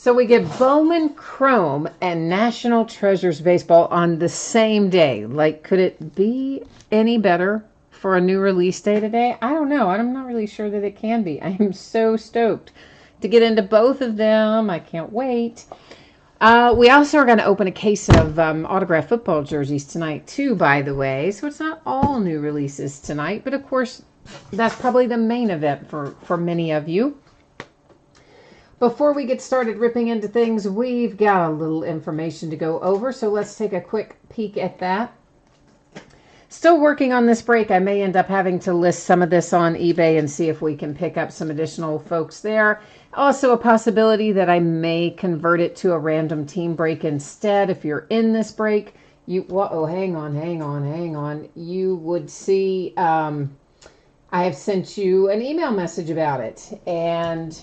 So we get Bowman Chrome and National Treasures Baseball on the same day. Like, could it be any better for a new release day today? I don't know. I'm not really sure that it can be. I am so stoked to get into both of them. I can't wait. We also are going to open a case of autographed football jerseys tonight, too, by the way. So it's not all new releases tonight. But, of course, that's probably the main event for many of you. Before we get started ripping into things, we've got a little information to go over, so let's take a quick peek at that. Still working on this break. I may end up having to list some of this on eBay and see if we can pick up some additional folks there. Also a possibility that I may convert it to a random team break instead. If you're in this break, hang on. You would see I have sent you an email message about it and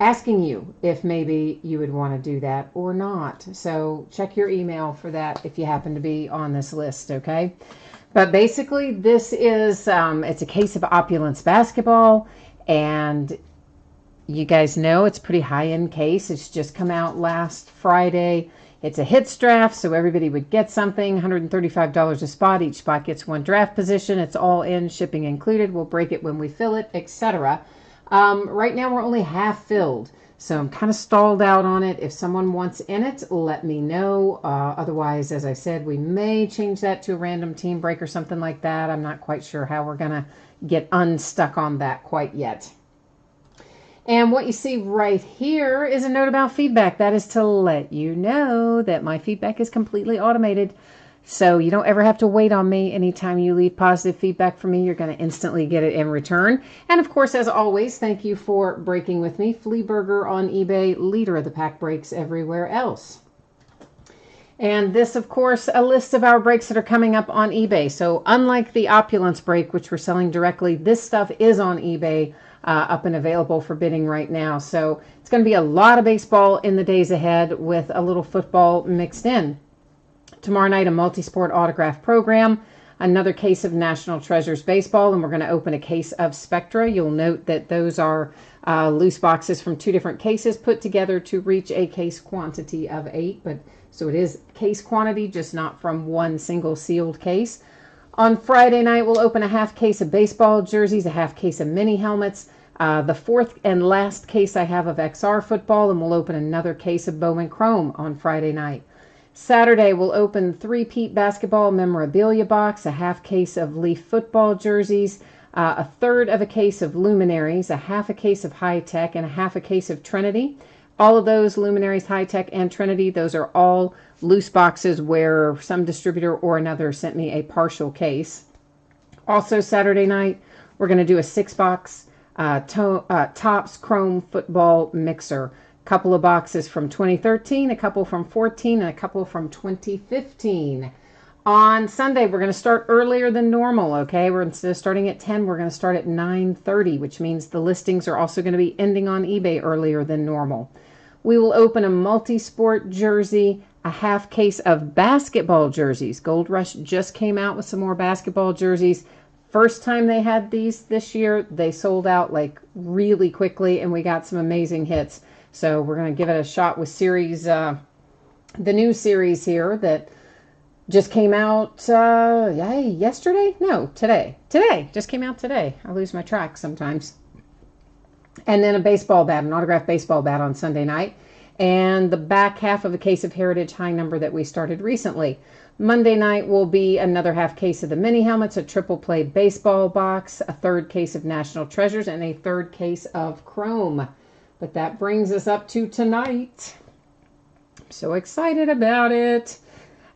asking you if maybe you would want to do that or not. So check your email for that if you happen to be on this list, okay? But basically, this is, it's a case of Opulence basketball, and you guys know it's a pretty high-end case. It's just come out last Friday. It's a hits draft, so everybody would get something, $135 a spot. Each spot gets one draft position. It's all in, shipping included. We'll break it when we fill it, etc. Right now we're only half filled, so I'm kind of stalled out on it. If someone wants in it, let me know. Otherwise, as I said, we may change that to a random team break or something like that. I'm not quite sure how we're going to get unstuck on that quite yet. And what you see right here is a note about feedback. That is to let you know that my feedback is completely automated. So you don't ever have to wait on me. Anytime you leave positive feedback from me, you're going to instantly get it in return. And of course, as always, thank you for breaking with me. Fleaburger on eBay, leader of the pack breaks everywhere else. And this, of course, a list of our breaks that are coming up on eBay. So unlike the Opulence break, which we're selling directly, this stuff is on eBay up and available for bidding right now. So it's going to be a lot of baseball in the days ahead with a little football mixed in. Tomorrow night, a multi-sport autograph program, another case of National Treasures Baseball, and we're going to open a case of Spectra. You'll note that those are loose boxes from two different cases put together to reach a case quantity of 8. So it is case quantity, just not from one single sealed case. On Friday night, we'll open a half case of baseball jerseys, a half case of mini helmets, the fourth and last case I have of XR football, and we'll open another case of Bowman Chrome on Friday night. Saturday, we'll open 3-peat basketball memorabilia box, a half case of Leaf football jerseys, a third of a case of Luminaries, a half a case of High Tech, and a half a case of Trinity. All of those, Luminaries, High Tech, and Trinity, those are all loose boxes where some distributor or another sent me a partial case. Also, Saturday night, we're going to do a 6-box Topps Chrome football mixer. Couple of boxes from 2013, a couple from 14, and a couple from 2015. On Sunday, we're going to start earlier than normal, okay? Instead of starting at 10, we're going to start at 9:30, which means the listings are also going to be ending on eBay earlier than normal. We will open a multi-sport jersey, a half case of basketball jerseys. Gold Rush just came out with some more basketball jerseys. First time they had these this year, they sold out like really quickly, and we got some amazing hits. So we're going to give it a shot with series, the new series here that just came out yesterday? No, today. Today. Just came out today. I lose my track sometimes. And then a baseball bat, an autographed baseball bat on Sunday night. And the back half of a case of Heritage High Number that we started recently. Monday night will be another half case of the mini helmets, a triple play baseball box, a third case of National Treasures, and a third case of Chrome. But that brings us up to tonight. I'm so excited about it.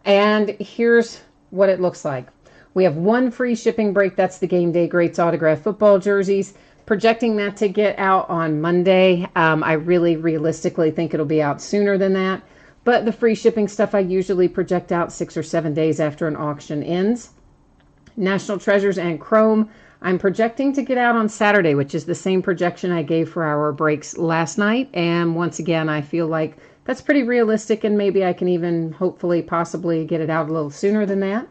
And here's what it looks like. We have one free shipping break. That's the Game Day Greats autographed football jerseys. Projecting that to get out on Monday. I really realistically think it'll be out sooner than that. But the free shipping stuff I usually project out 6 or 7 days after an auction ends. National Treasures and Chrome, I'm projecting to get out on Saturday, which is the same projection I gave for our breaks last night. And once again, I feel like that's pretty realistic, and maybe I can even hopefully possibly get it out a little sooner than that.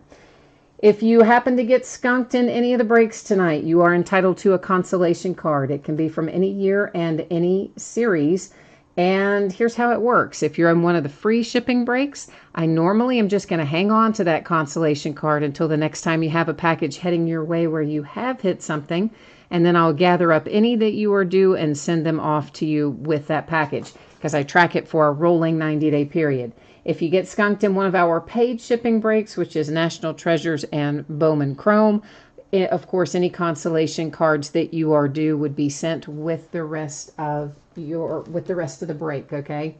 If you happen to get skunked in any of the breaks tonight, you are entitled to a consolation card. It can be from any year and any series. And here's how it works. If you're on one of the free shipping breaks, I normally am just going to hang on to that consolation card until the next time you have a package heading your way where you have hit something. And then I'll gather up any that you are due and send them off to you with that package, because I track it for a rolling 90-day period. If you get skunked in one of our paid shipping breaks, which is National Treasures and Bowman Chrome, of course, any consolation cards that you are due would be sent with the rest of the break, okay?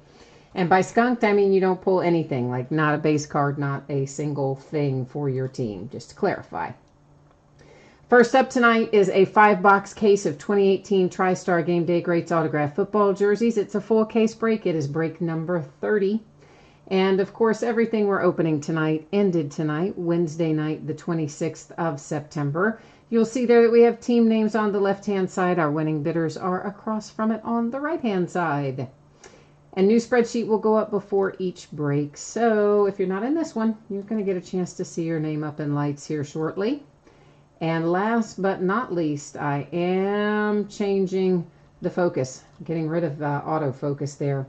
And by skunked, I mean you don't pull anything, like not a base card, not a single thing for your team, just to clarify. First up tonight is a 5-box case of 2018 TriStar Game Day Greats autographed football jerseys. It's a full case break. It is break number 30. And of course, everything we're opening tonight ended tonight, Wednesday night, the 26th of September. You'll see there that we have team names on the left-hand side. Our winning bidders are across from it on the right-hand side. A new spreadsheet will go up before each break. So if you're not in this one, you're going to get a chance to see your name up in lights here shortly. And last but not least, I am changing the focus, getting rid of autofocus there.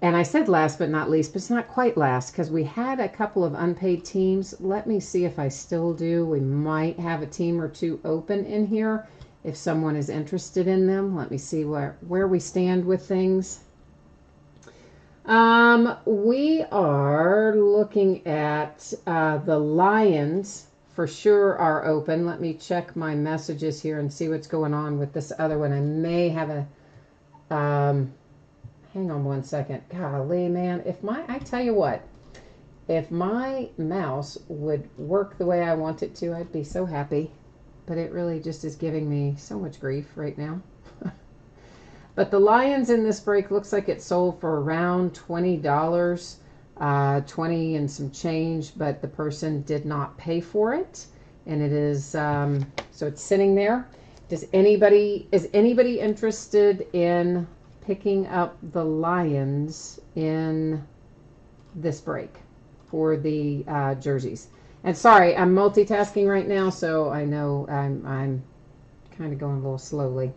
And I said last but not least, but it's not quite last, because we had a couple of unpaid teams. Let me see if I still do. We might have a team or two open in here if someone is interested in them. Let me see where we stand with things. We are looking at the Lions for sure are open. Let me check my messages here and see what's going on with this other one. I may have a... hang on one second. Golly, man. I tell you what, if my mouse would work the way I want it to, I'd be so happy. But it really just is giving me so much grief right now. But the Lions in this break looks like it sold for around $20, 20 and some change, but the person did not pay for it. And it is, so it's sitting there. Is anybody interested in picking up the Lions in this break for the jerseys? And sorry, I'm multitasking right now, so I know I'm kind of going a little slowly,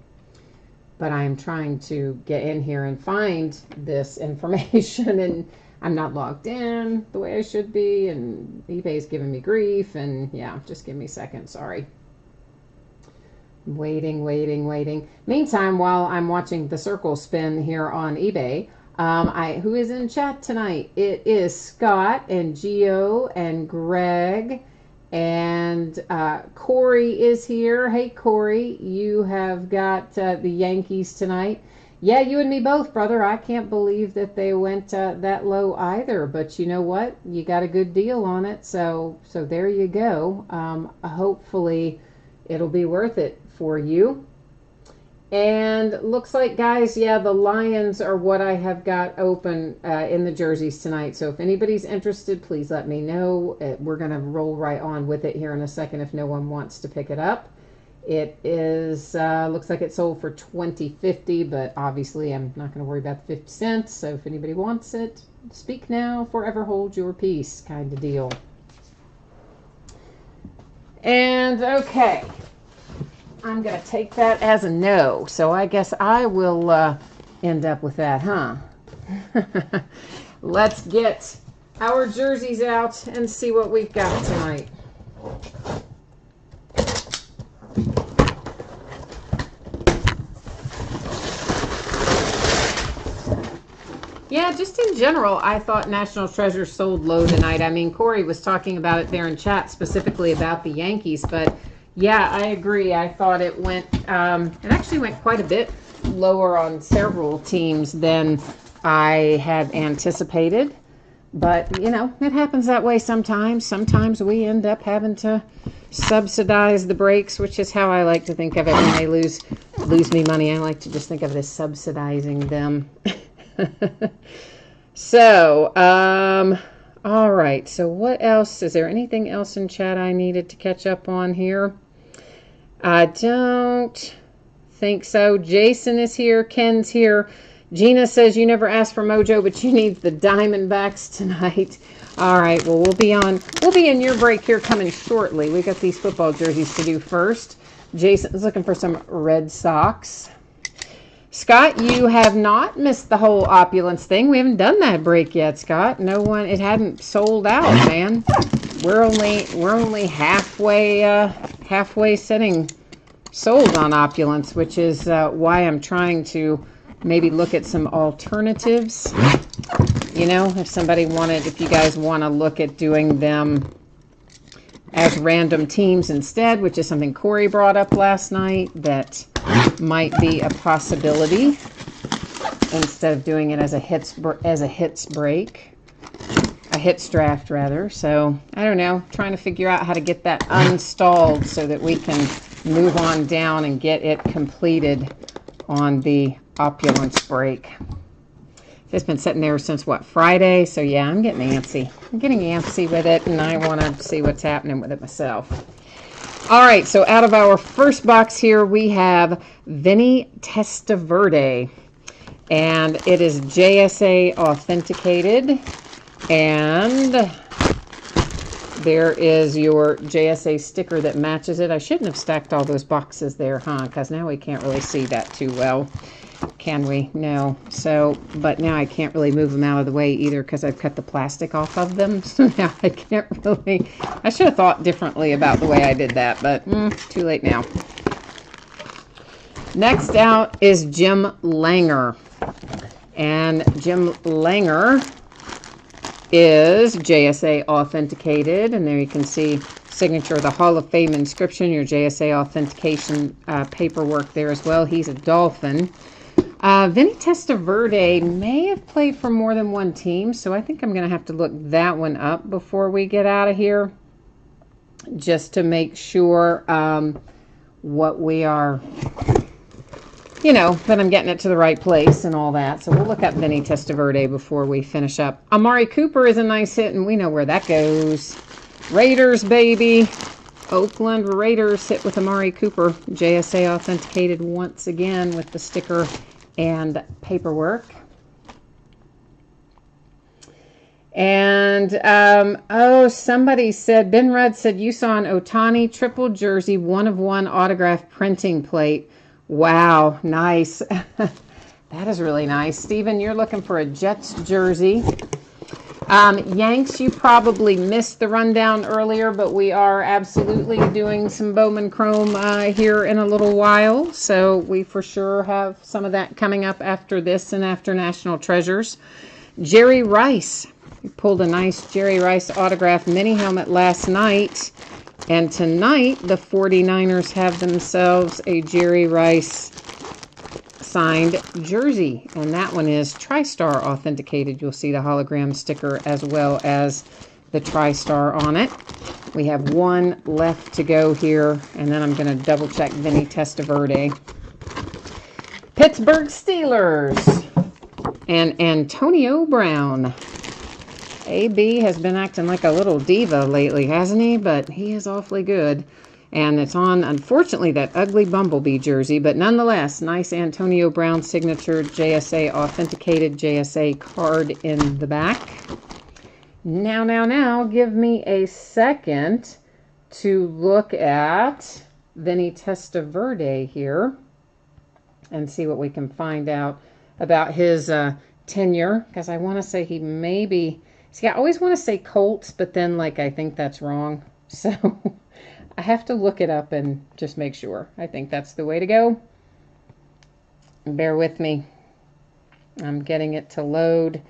but I'm trying to get in here and find this information, and I'm not logged in the way I should be, and eBay's giving me grief, and yeah, just give me a second, sorry. Waiting. Meantime, while I'm watching the circle spin here on eBay, who is in chat tonight? It is Scott and Gio and Greg and Corey is here. Hey, Corey, you have got the Yankees tonight. Yeah, you and me both, brother. I can't believe that they went that low either. But you know what? You got a good deal on it. So there you go. Hopefully it'll be worth it for you. And looks like, guys, yeah, the Lions are what I have got open in the jerseys tonight. So if anybody's interested, please let me know. We're going to roll right on with it here in a second if no one wants to pick it up. It is, looks like it sold for $20.50, but obviously I'm not going to worry about the 50 cents. So if anybody wants it, speak now, forever hold your peace kind of deal. And okay. I'm going to take that as a no. So I guess I will end up with that, huh? Let's get our jerseys out and see what we've got tonight. Yeah, just in general, I thought National Treasure sold low tonight. I mean, Corey was talking about it there in chat, specifically about the Yankees, but yeah, I agree. I thought it went, it actually went quite a bit lower on several teams than I had anticipated. But, you know, it happens that way sometimes. Sometimes we end up having to subsidize the breaks, which is how I like to think of it when they lose me money. I like to just think of it as subsidizing them. So, all right. So what else? Is there anything else in chat I needed to catch up on here? I don't think so. Jason is here. Ken's here. Gina says you never asked for Mojo, but you need the Diamondbacks tonight. All right. Well, we'll be in your break here coming shortly. We got these football jerseys to do first. Jason's looking for some Red Sox. Scott, you have not missed the whole opulence thing. We haven't done that break yet, Scott. No one, it hadn't sold out, man. We're only halfway setting sold on opulence, which is why I'm trying to maybe look at some alternatives. You know, if you guys want to look at doing them as random teams instead, which is something Corey brought up last night, that might be a possibility instead of doing it as a hits draft rather. So I don't know, trying to figure out how to get that unstalled so that we can move on down and get it completed on the opulence break. It's been sitting there since what, Friday? So yeah, I'm getting antsy. I'm getting antsy with it, and I want to see what's happening with it myself. All right, so out of our first box here, we have Vinny Testaverde, and it is JSA authenticated, and there is your JSA sticker that matches it. I shouldn't have stacked all those boxes there, huh? Because now we can't really see that too well. Can we? No. So, but now I can't really move them out of the way either because I've cut the plastic off of them. So now I can't really, I should have thought differently about the way I did that, but too late now. Next out is Jim Langer. And Jim Langer is JSA authenticated. And there you can see signature of the Hall of Fame inscription, your JSA authentication paperwork there as well. He's a Dolphin. Vinny Testaverde may have played for more than one team, so I think I'm going to have to look that one up before we get out of here, just to make sure what we are, you know, that I'm getting it to the right place and all that. So we'll look up Vinny Testaverde before we finish up. Amari Cooper is a nice hit, and we know where that goes. Raiders, baby. Oakland Raiders hit with Amari Cooper. JSA authenticated once again with the sticker and paperwork. And, oh, somebody said, Ben Rudd said you saw an Ohtani triple jersey, 1/1 autograph printing plate. Wow, nice. That is really nice. Steven, you're looking for a Jets jersey. Yanks, you probably missed the rundown earlier, but we are absolutely doing some Bowman Chrome here in a little while. So we for sure have some of that coming up after this and after National Treasures. Jerry Rice. We pulled a nice Jerry Rice autograph mini helmet last night. And tonight, the 49ers have themselves a Jerry Rice signed jersey, and that one is TriStar authenticated. You'll see the hologram sticker as well as the TriStar on it. We have one left to go here, and then I'm going to double check Vinny Testaverde. Pittsburgh Steelers and Antonio Brown. AB has been acting like a little diva lately, hasn't he? But he is awfully good. And it's on, unfortunately, that ugly Bumblebee jersey. But nonetheless, nice Antonio Brown signature, JSA authenticated JSA card in the back. Now, give me a second to look at Vinny Testaverde here and see what we can find out about his tenure. Because I want to say he may be, see, I always want to say Colts, but then, like, I think that's wrong. So I have to look it up and just make sure. I think that's the way to go. Bear with me. I'm getting it to load.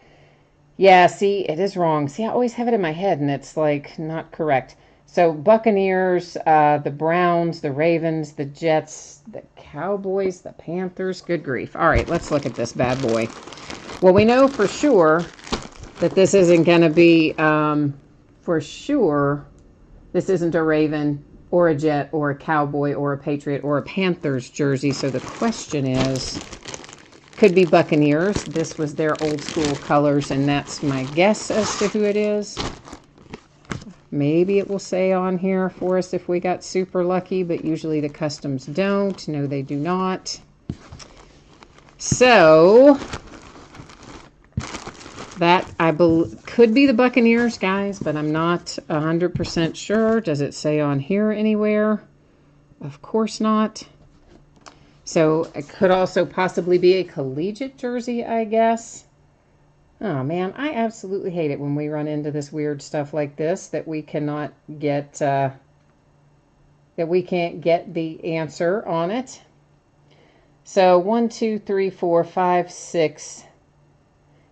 Yeah, see, it is wrong. See, I always have it in my head, and it's, like, not correct. So, Buccaneers, the Browns, the Ravens, the Jets, the Cowboys, the Panthers. Good grief. All right, let's look at this bad boy. Well, we know for sure that this isn't going to be, for sure, this isn't a Raven or a Jet or a Cowboy or a Patriot or a Panthers jersey. So the question is, could be Buccaneers. This was their old school colors, and that's my guess as to who it is. Maybe it will say on here for us if we got super lucky, but usually the customs don't. No, they do not. So that, I believe, could be the Buccaneers, guys, but I'm not 100% sure. Does it say on here anywhere? Of course not. So it could also possibly be a collegiate jersey, I guess. Oh man, I absolutely hate it when we run into this weird stuff like this that we cannot get, that we can't get the answer on it. So 1, 2, 3, 4, 5, 6.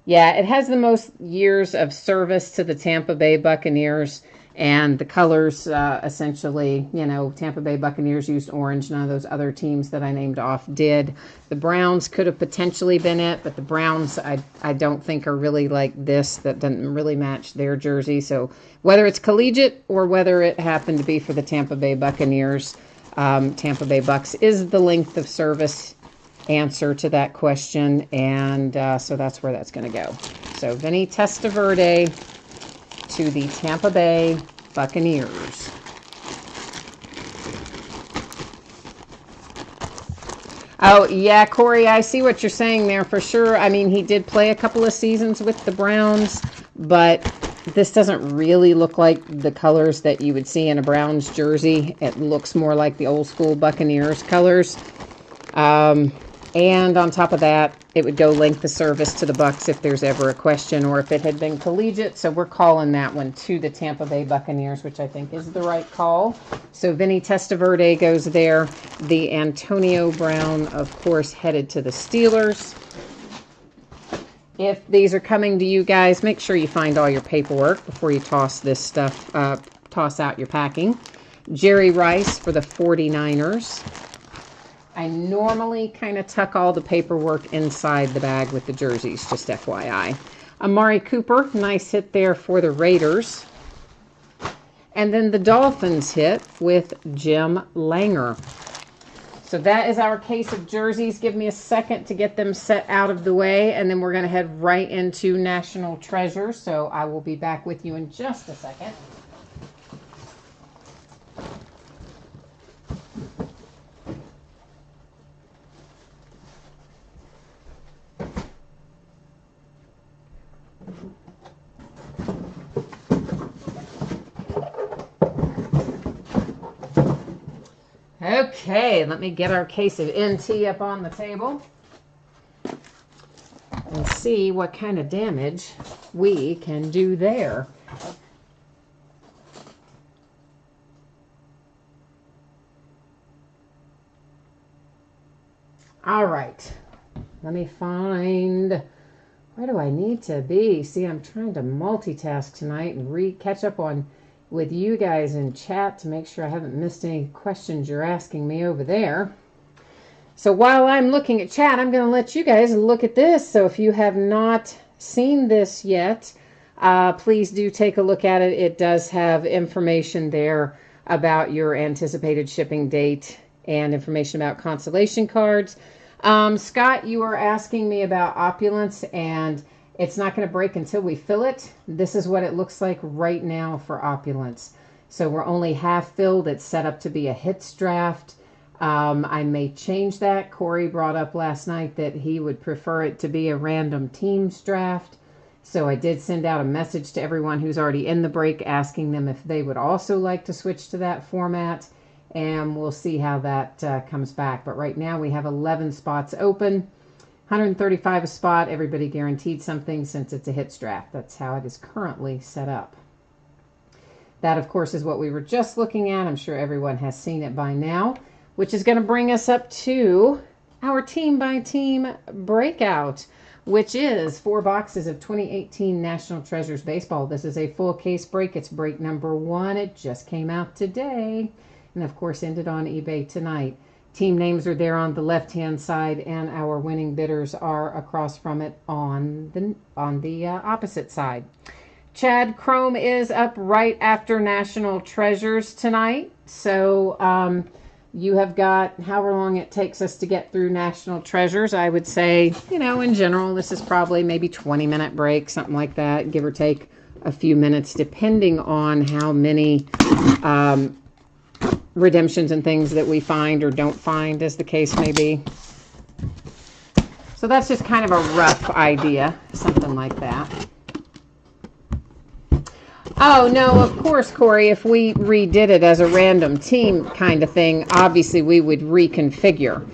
Yeah, it has the most years of service to the Tampa Bay Buccaneers, and the colors, essentially, you know, Tampa Bay Buccaneers used orange. None of those other teams that I named off did. The Browns could have potentially been it, but the Browns, I don't think are really like this. That doesn't really match their jersey. So whether it's collegiate or whether it happened to be for the Tampa Bay Buccaneers, Tampa Bay Bucks is the length of service answer to that question, and so that's where that's going to go. So Vinny Testaverde to the Tampa Bay Buccaneers. Oh, yeah, Corey, I see what you're saying there for sure. I mean, he did play a couple of seasons with the Browns, but this doesn't really look like the colors that you would see in a Browns jersey. It looks more like the old school Buccaneers colors. And on top of that, it would go length of service to the Bucks if there's ever a question, or if it had been collegiate. So we're calling that one to the Tampa Bay Buccaneers, which I think is the right call. So Vinny Testaverde goes there. The Antonio Brown, of course, headed to the Steelers. If these are coming to you guys, make sure you find all your paperwork before you toss this stuff, toss out your packing. Jerry Rice for the 49ers. I normally kind of tuck all the paperwork inside the bag with the jerseys, just FYI. Amari Cooper, nice hit there for the Raiders. And then the Dolphins hit with Jim Langer. So that is our case of jerseys. Give me a second to get them set out of the way, and then we're going to head right into National Treasure. So I will be back with you in just a second. Okay, let me get our case of NT up on the table and see what kind of damage we can do there. All right, let me find, where do I need to be? See, I'm trying to multitask tonight and catch up on with you guys in chat to make sure I haven't missed any questions you're asking me over there. So while I'm looking at chat, I'm going to let you guys look at this. So if you have not seen this yet, please do take a look at it. It does have information there about your anticipated shipping date and information about consolation cards. Scott, you were asking me about Opulence, and it's not going to break until we fill it. This is what it looks like right now for Opulence. So we're only half filled. It's set up to be a hits draft. I may change that. Corey brought up last night that he would prefer it to be a random teams draft. So I did send out a message to everyone who's already in the break asking them if they would also like to switch to that format. And we'll see how that comes back. But right now we have 11 spots open. 135 a spot. Everybody guaranteed something since it's a hits draft. That's how it is currently set up. That, of course, is what we were just looking at. I'm sure everyone has seen it by now, which is going to bring us up to our team-by-team breakout, which is 4 boxes of 2018 National Treasures Baseball. This is a full case break. It's break number 1. It just came out today and, of course, ended on eBay tonight. Team names are there on the left-hand side, and our winning bidders are across from it on the opposite side. Chad Chrome is up right after National Treasures tonight. So you have got however long it takes us to get through National Treasures. I would say, you know, in general, this is probably maybe 20-minute break, something like that, give or take a few minutes, depending on how many redemptions and things that we find or don't find, as the case may be. So that's just kind of a rough idea, something like that. Oh, no, of course, Corey, if we redid it as a random team kind of thing, obviously we would reconfigure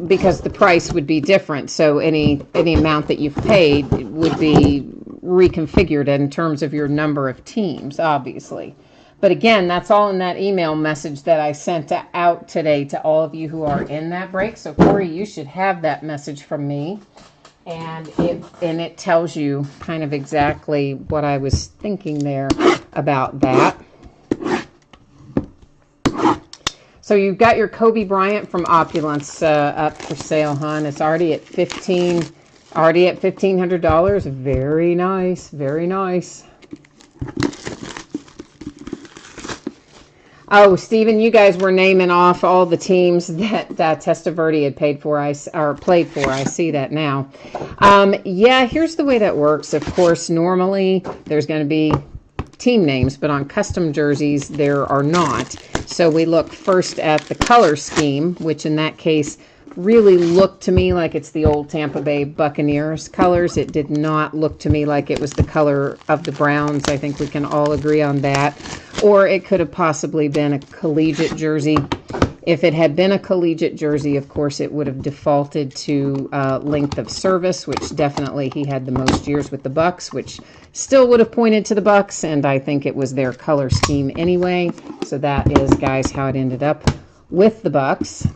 because the price would be different. So any amount that you've paid would be reconfigured in terms of your number of teams, obviously. But again, that's all in that email message that I sent out today to all of you who are in that break. So, Corey, you should have that message from me. And it tells you kind of exactly what I was thinking there about that. So you've got your Kobe Bryant from Opulence up for sale, hon. It's already at $1,500. Very nice, very nice. Oh, Stephen, you guys were naming off all the teams that Testaverde had played for. I see that now. Yeah, here's the way that works. Of course, normally there's going to be team names, but on custom jerseys there are not. So we look first at the color scheme, which in that case really looked to me like it's the old Tampa Bay Buccaneers colors. It did not look to me like it was the color of the Browns. I think we can all agree on that. Or it could have possibly been a collegiate jersey. If it had been a collegiate jersey, of course, it would have defaulted to length of service, which definitely he had the most years with the Bucks, which still would have pointed to the Bucks, and I think it was their color scheme anyway. So that is, guys, how it ended up with the Bucks.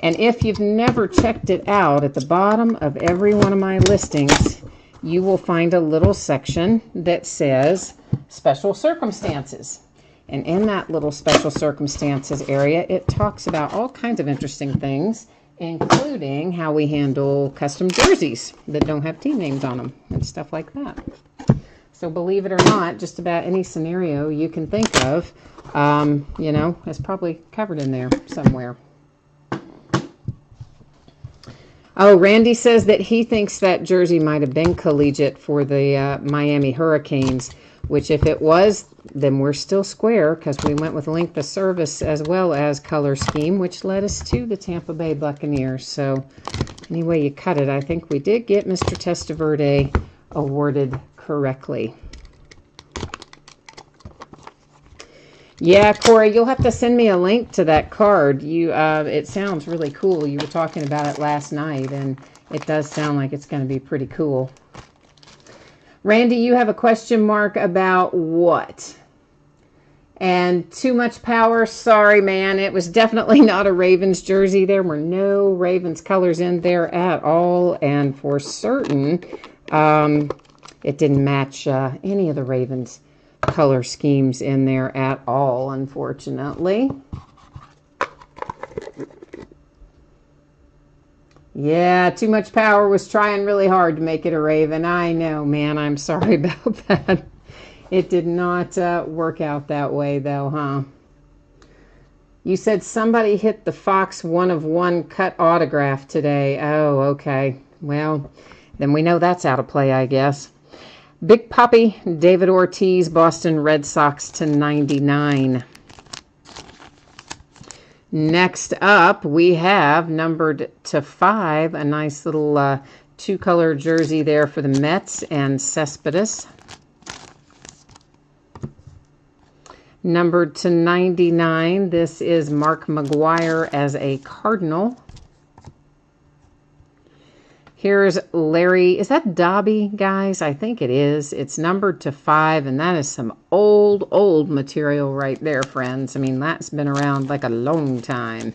And if you've never checked it out, at the bottom of every one of my listings, you will find a little section that says special circumstances. And in that little special circumstances area, it talks about all kinds of interesting things, including how we handle custom jerseys that don't have team names on them and stuff like that. So believe it or not, just about any scenario you can think of, you know, is probably covered in there somewhere. Oh, Randy says that he thinks that jersey might have been collegiate for the Miami Hurricanes, which if it was, then we're still square because we went with length of service as well as color scheme, which led us to the Tampa Bay Buccaneers. So any way you cut it, I think we did get Mr. Testaverde awarded correctly. Yeah, Corey, you'll have to send me a link to that card. It sounds really cool. You were talking about it last night, and it does sound like it's going to be pretty cool. Randy, you have a question mark about what? And too much power? Sorry, man. It was definitely not a Ravens jersey. There were no Ravens colors in there at all. And for certain, it didn't match any of the Ravens color schemes in there at all, unfortunately. Yeah, Too Much Power was trying really hard to make it a Raven. I know, man. I'm sorry about that. It did not work out that way, though, huh? You said somebody hit the Fox 1-of-1 cut autograph today. Oh, okay. Well, then we know that's out of play, I guess. Big Poppy, David Ortiz, Boston Red Sox /99. Next up, we have numbered /5, a nice little two-color jersey there for the Mets and Cespedes. Numbered /99, this is Mark McGuire as a Cardinal. Here's Larry. Is that Dobby, guys? I think it is. It's numbered /5, and that is some old material right there, friends. I mean, that's been around like a long time.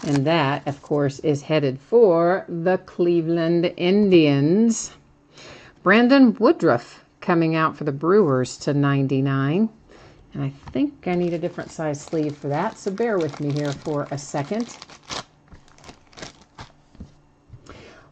And that, of course, is headed for the Cleveland Indians. Brandon Woodruff coming out for the Brewers /99. And I think I need a different size sleeve for that, so bear with me here for a second.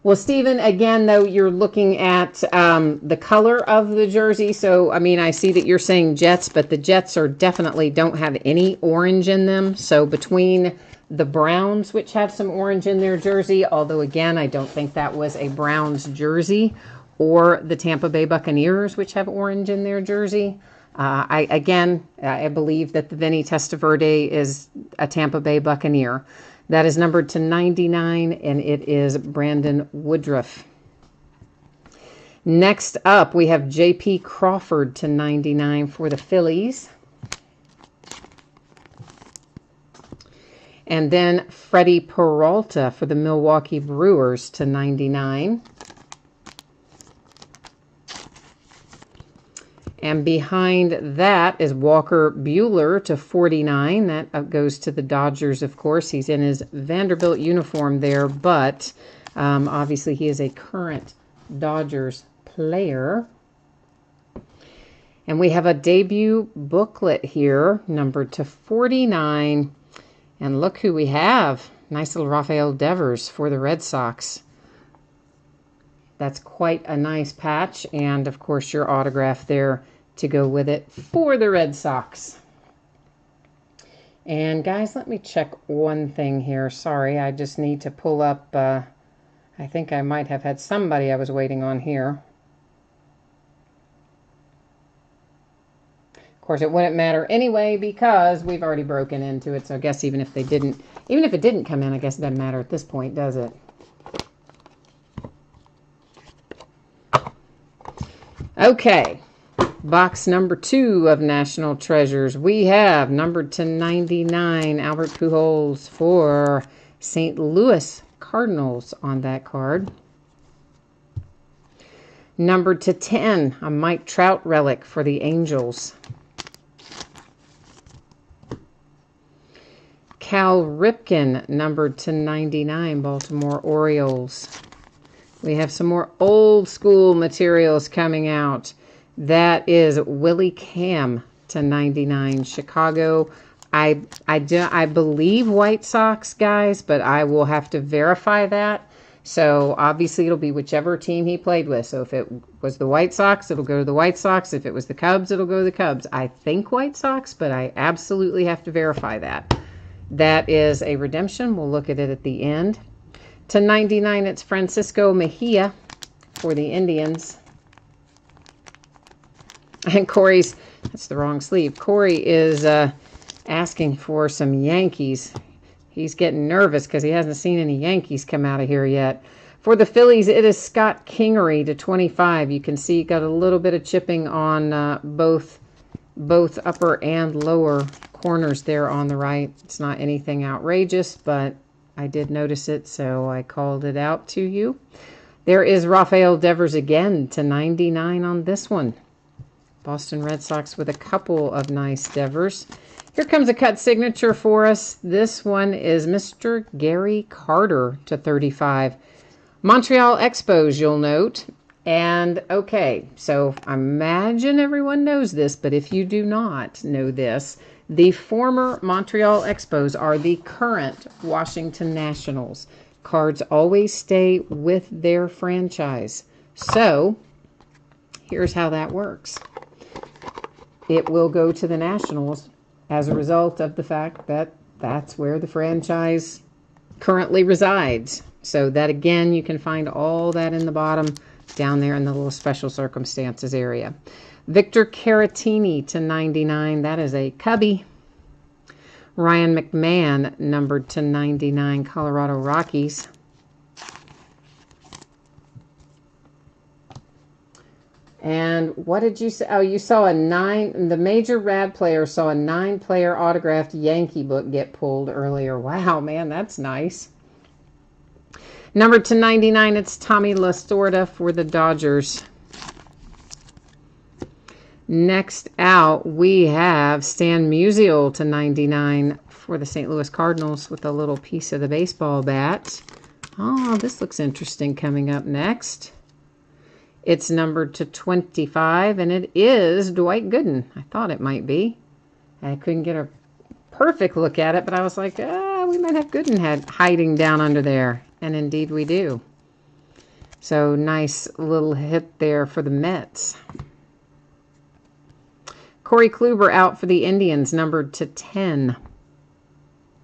Well, Stephen, again, though, you're looking at the color of the jersey. So, I mean, I see that you're saying Jets, but the Jets definitely don't have any orange in them. So between the Browns, which have some orange in their jersey, although, again, I don't think that was a Browns jersey, or the Tampa Bay Buccaneers, which have orange in their jersey. I believe that the Vinny Testaverde is a Tampa Bay Buccaneer. That is numbered /99, and it is Brandon Woodruff. Next up, we have J.P. Crawford to 99 for the Phillies. And then Freddie Peralta for the Milwaukee Brewers to 99. And behind that is Walker Buehler to 49. That goes to the Dodgers, of course. He's in his Vanderbilt uniform there, but obviously he is a current Dodgers player. And we have a debut booklet here, numbered to 49. And look who we have. Nice little Rafael Devers for the Red Sox. That's quite a nice patch. And, of course, your autograph there to go with it for the Red Sox. And, guys, let me check one thing here. Sorry, I just need to pull up. I think I might have had somebody I was waiting on here. Of course, it wouldn't matter anyway because we've already broken into it. So I guess even if it didn't come in, I guess it doesn't matter at this point, does it? Okay, box number 2 of National Treasures. We have numbered to 99, Albert Pujols for St. Louis Cardinals on that card. Numbered to 10, a Mike Trout relic for the Angels. Cal Ripken, numbered to 99, Baltimore Orioles. We have some more old school materials coming out. That is Willie Cam to 99, Chicago. I believe White Sox, guys, but I will have to verify that. So obviously it'll be whichever team he played with. So if it was the White Sox, it'll go to the White Sox. If it was the Cubs, it'll go to the Cubs. I think White Sox, but I absolutely have to verify that. That is a redemption. We'll look at it at the end. To 99, it's Francisco Mejia for the Indians. And Corey's, that's the wrong sleeve. Corey is asking for some Yankees. He's getting nervous because he hasn't seen any Yankees come out of here yet. For the Phillies, it is Scott Kingery to 25. You can see got a little bit of chipping on both upper and lower corners there on the right. It's not anything outrageous, but I did notice it, so I called it out to you. There is Rafael Devers again to 99 on this one. Boston Red Sox with a couple of nice Devers. Here comes a cut signature for us. This one is Mr. Gary Carter to 35. Montreal Expos, you'll note. And, okay, so I imagine everyone knows this, but if you do not know this, the former Montreal Expos are the current Washington Nationals. Cards always stay with their franchise. So, here's how that works. It will go to the Nationals as a result of the fact that that's where the franchise currently resides. So that, again, you can find all that in the bottom down there in the little special circumstances area. Victor Caratini to 99. That is a Cubby. Ryan McMahon, numbered to 99, Colorado Rockies. And what did you say? Oh, you saw a 9. The major rad player saw a 9-player autographed Yankee book get pulled earlier. Wow, man, that's nice. Numbered to 99, it's Tommy Lasorda for the Dodgers. Next out, we have Stan Musial to 99 for the St. Louis Cardinals with a little piece of the baseball bat. Oh, this looks interesting coming up next. It's numbered to 25, and it is Dwight Gooden. I thought it might be. I couldn't get a perfect look at it, but I was like, we might have Gooden hiding down under there. And indeed we do. So nice little hit there for the Mets. Corey Kluber out for the Indians, numbered to 10.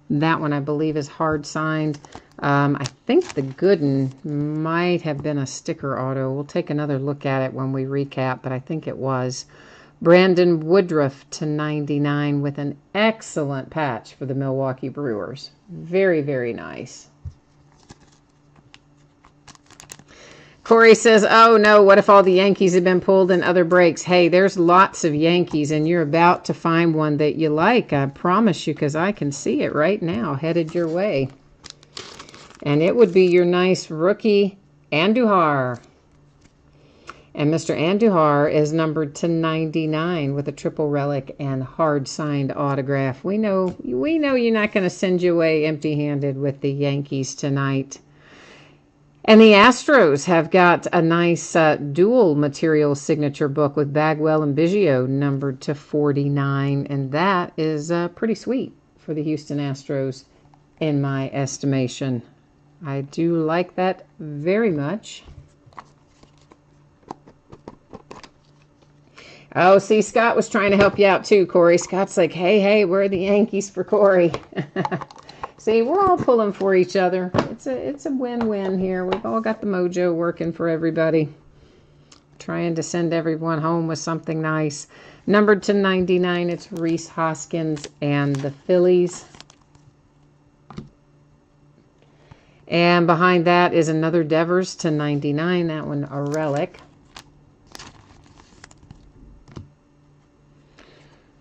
That one, I believe, is hard signed. I think the Gooden might have been a sticker auto. We'll take another look at it when we recap, but I think it was. Brandon Woodruff to 99 with an excellent patch for the Milwaukee Brewers. Very, very nice. Corey says, oh no, what if all the Yankees have been pulled in other breaks? Hey, there's lots of Yankees, and you're about to find one that you like. I promise you, because I can see it right now headed your way. And it would be your nice rookie Andujar. And Mr. Andujar is numbered to 99 with a triple relic and hard signed autograph. We know you're not going to send you away empty-handed with the Yankees tonight. And the Astros have got a nice dual material signature book with Bagwell and Biggio numbered to 49. And that is pretty sweet for the Houston Astros in my estimation. I do like that very much. Oh, see, Scott was trying to help you out too, Corey. Scott's like, hey, where are the Yankees for Corey? See, we're all pulling for each other. It's a win-win here. We've all got the mojo working for everybody. Trying to send everyone home with something nice. Numbered to 99, it's Rhys Hoskins and the Phillies. And behind that is another Devers to 99. That one a relic.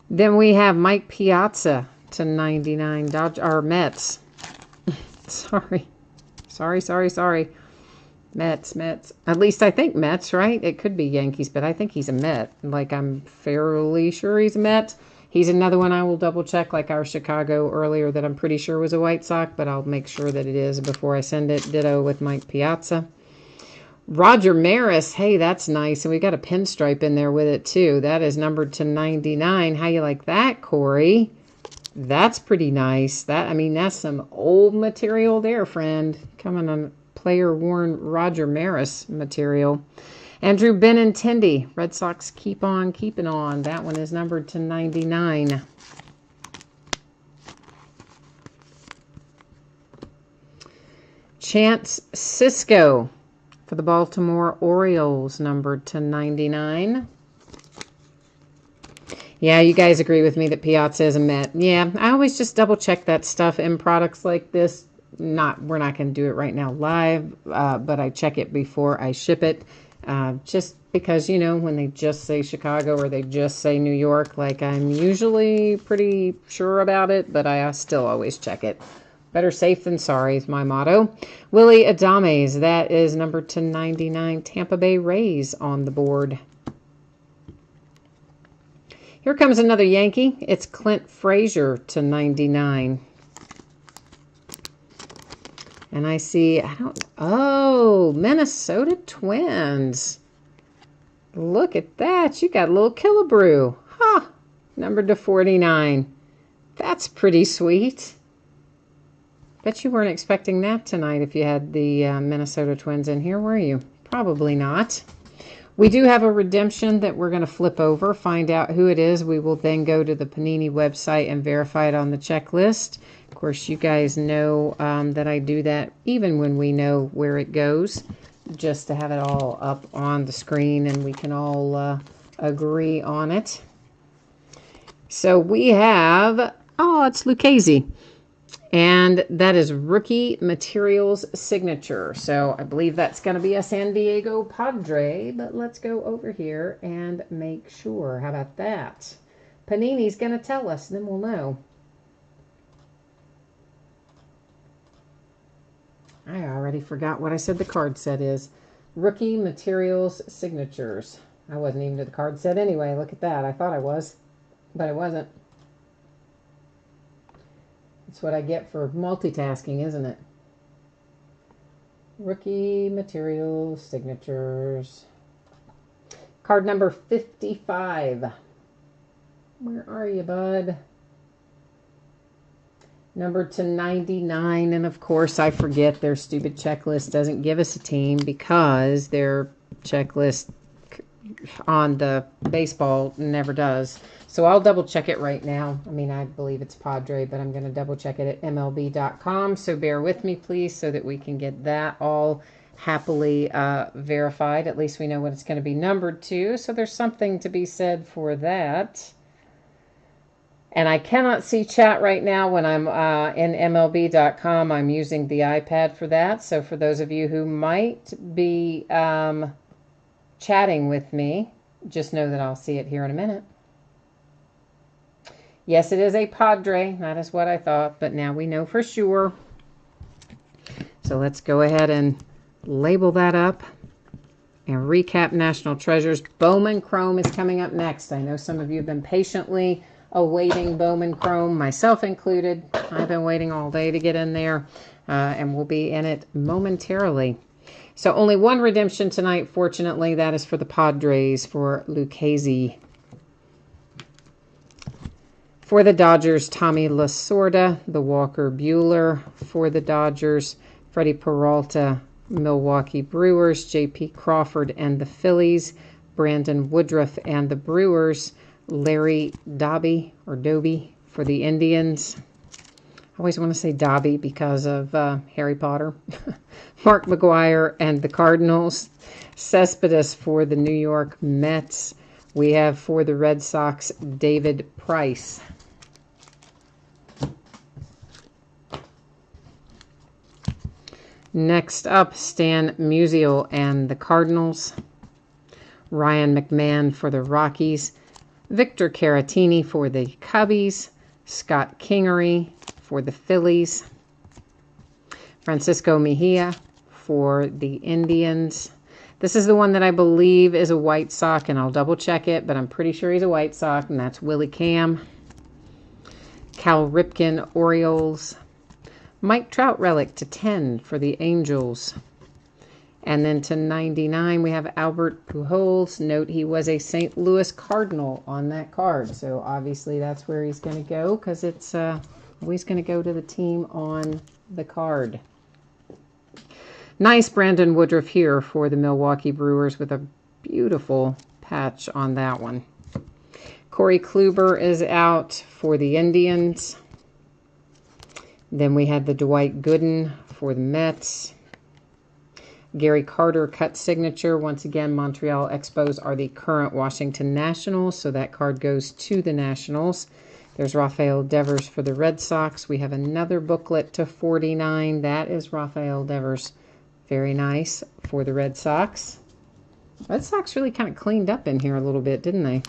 Then we have Mike Piazza to 99, Mets. Sorry. Mets. At least I think Mets, right? It could be Yankees, but I think he's a Met. Like, I'm fairly sure he's a Met. He's another one I will double check, like our Chicago earlier that I'm pretty sure was a White Sox, but I'll make sure that it is before I send it. Ditto with Mike Piazza. Roger Maris, hey, that's nice. And we got a pinstripe in there with it, too. That is numbered to 99. How you like that, Corey? That's pretty nice. That's some old material there, friend. Coming on player-worn Roger Maris material. Andrew Benintendi, Red Sox keep on keeping on. That one is numbered to 99. Chance Sisco for the Baltimore Orioles, numbered to 99. Yeah, you guys agree with me that Piazza is a Met. Yeah, I always just double check that stuff in products like this. We're not going to do it right now live, but I check it before I ship it. Just because, when they just say Chicago or they just say New York, like, I'm usually pretty sure about it, but I still always check it. Better safe than sorry is my motto. Willie Adames, that is numbered to 99. Tampa Bay Rays on the board. Here comes another Yankee. It's Clint Frazier to 99. And I see, Minnesota Twins. Look at that. You got a little Killebrew. Huh. Numbered to 49. That's pretty sweet. Bet you weren't expecting that tonight if you had the Minnesota Twins in here, were you? Probably not. We do have a redemption that we're going to flip over, find out who it is. We will then go to the Panini website and verify it on the checklist. Of course, you guys know that I do that even when we know where it goes, just to have it all up on the screen and we can all agree on it. So we have, it's Lucchese. And that is Rookie Materials Signature. So I believe that's going to be a San Diego Padre. But let's go over here and make sure. How about that? Panini's going to tell us. Then we'll know. I already forgot what I said the card set is. Rookie Materials Signatures. I wasn't even to the card set anyway. Look at that. I thought I was. But I wasn't. That's what I get for multitasking, isn't it? Rookie Materials Signatures. Card number 55. Where are you, bud? Numbered to 99. And of course, I forget their stupid checklist doesn't give us a team because their checklist on the baseball never does. So I'll double check it right now. I believe it's Padre, but I'm going to double check it at MLB.com. So bear with me, please, so that we can get that all happily verified. At least we know what it's going to be numbered to. So there's something to be said for that. And I cannot see chat right now when I'm in MLB.com. I'm using the iPad for that. So for those of you who might be chatting with me, just know that I'll see it here in a minute. Yes, it is a Padre. That is what I thought, but now we know for sure. So let's go ahead and label that up and recap National Treasures. Bowman Chrome is coming up next. I know some of you have been patiently awaiting Bowman Chrome, myself included. I've been waiting all day to get in there, and we'll be in it momentarily. So only one redemption tonight, fortunately. That is for the Padres, for Lucchesi. For the Dodgers, Tommy Lasorda, the Walker Buehler. For the Dodgers, Freddie Peralta, Milwaukee Brewers, J.P. Crawford and the Phillies, Brandon Woodruff and the Brewers, Larry Doby or Doby for the Indians. I always want to say Dobby because of Harry Potter. Mark McGuire and the Cardinals. Cespedes for the New York Mets. We have for the Red Sox, David Price. Next up, Stan Musial and the Cardinals. Ryan McMahon for the Rockies. Victor Caratini for the Cubbies. Scott Kingery for the Phillies. Francisco Mejia for the Indians. This is the one that I believe is a White Sox, and I'll double check it, but I'm pretty sure he's a White Sox, and that's Willie Cam. Cal Ripken, Orioles. Mike Trout relic to 10 for the Angels. And then to 99, we have Albert Pujols. Note he was a St. Louis Cardinal on that card. So obviously that's where he's going to go, because it's always going to go to the team on the card. Nice Brandon Woodruff here for the Milwaukee Brewers with a beautiful patch on that one. Corey Kluber is out for the Indians. Then we had the Dwight Gooden for the Mets. Gary Carter cut signature. Once again, Montreal Expos are the current Washington Nationals, so that card goes to the Nationals. There's Rafael Devers for the Red Sox. We have another booklet to 49. That is Rafael Devers. Very nice for the Red Sox. Red Sox really kind of cleaned up in here a little bit, didn't they?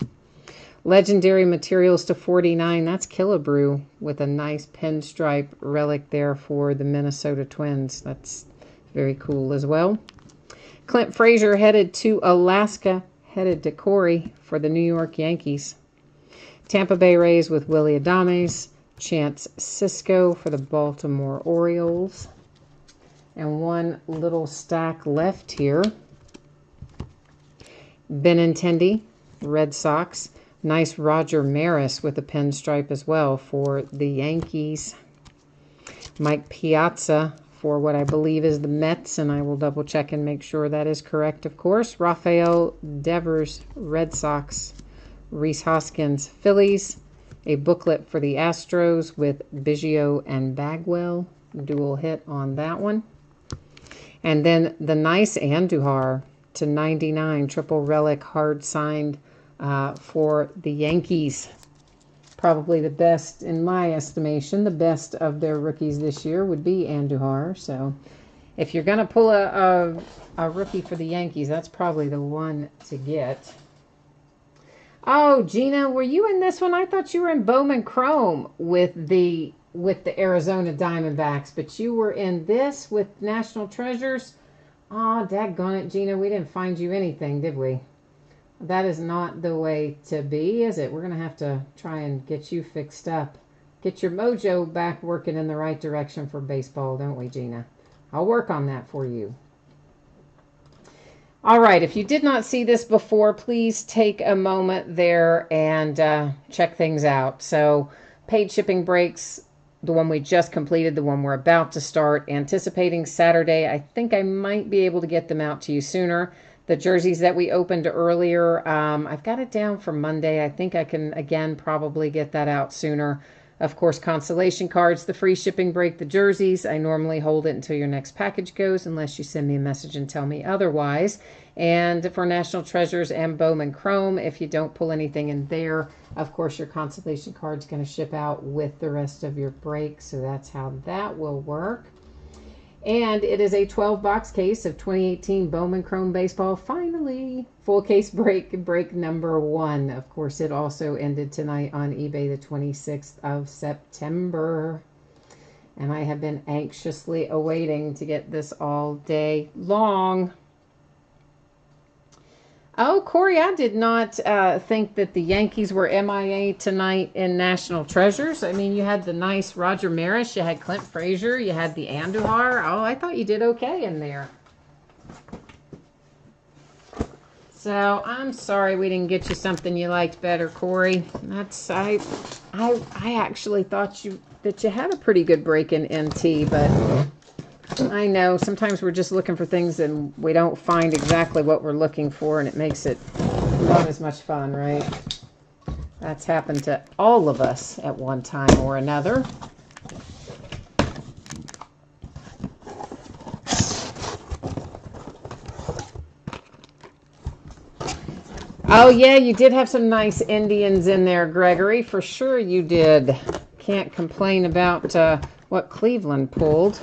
Legendary Materials to 49. That's Killebrew with a nice pinstripe relic there for the Minnesota Twins. That's very cool as well. Clint Frazier headed to Alaska, headed to Corey for the New York Yankees. Tampa Bay Rays with Willie Adames. Chance Cisco for the Baltimore Orioles. And one little stack left here. Benintendi, Red Sox. Nice Roger Maris with a pinstripe as well for the Yankees. Mike Piazza for what I believe is the Mets, and I will double check and make sure that is correct, of course. Rafael Devers, Red Sox. Rhys Hoskins, Phillies. A booklet for the Astros with Biggio and Bagwell. Dual hit on that one. And then the nice Andujar to 99, triple relic, hard signed for the Yankees. Probably the best, in my estimation, the best of their rookies this year would be Andujar. So if you're going to pull a rookie for the Yankees, that's probably the one to get. Oh, Gina, were you in this one? I thought you were in Bowman Chrome with the Arizona Diamondbacks, but you were in this with National Treasures. Oh, daggone it, Gina. We didn't find you anything, did we? That is not the way to be, is it? We're going to have to try and get you fixed up. Get your mojo back working in the right direction for baseball, don't we, Gina? I'll work on that for you. All right, if you did not see this before, please take a moment there and check things out. So, paid shipping breaks, the one we just completed, the one we're about to start, anticipating Saturday. I think I might be able to get them out to you sooner. The jerseys that we opened earlier, I've got it down for Monday. I think I can, again, probably get that out sooner. Of course, consolation cards, the free shipping break, the jerseys. I normally hold it until your next package goes, unless you send me a message and tell me otherwise. And for National Treasures and Bowman Chrome, if you don't pull anything in there, of course, your consolation card's going to ship out with the rest of your break. So that's how that will work. And it is a 12-box case of 2018 Bowman Chrome Baseball. Finally, full case break number 1. Of course, it also ended tonight on eBay the 26th of September. And I have been anxiously awaiting to get this all day long. Oh, Corey, I did not think that the Yankees were MIA tonight in National Treasures. I mean, you had the nice Roger Maris, you had Clint Frazier, you had the Andujar. Oh, I thought you did okay in there. So, I'm sorry we didn't get you something you liked better, Corey. I actually thought that you had a pretty good break in NT, but I know sometimes we're just looking for things and we don't find exactly what we're looking for, and it makes it not as much fun, right? That's happened to all of us at one time or another. Oh, yeah, you did have some nice Indians in there, Gregory. For sure you did. Can't complain about what Cleveland pulled.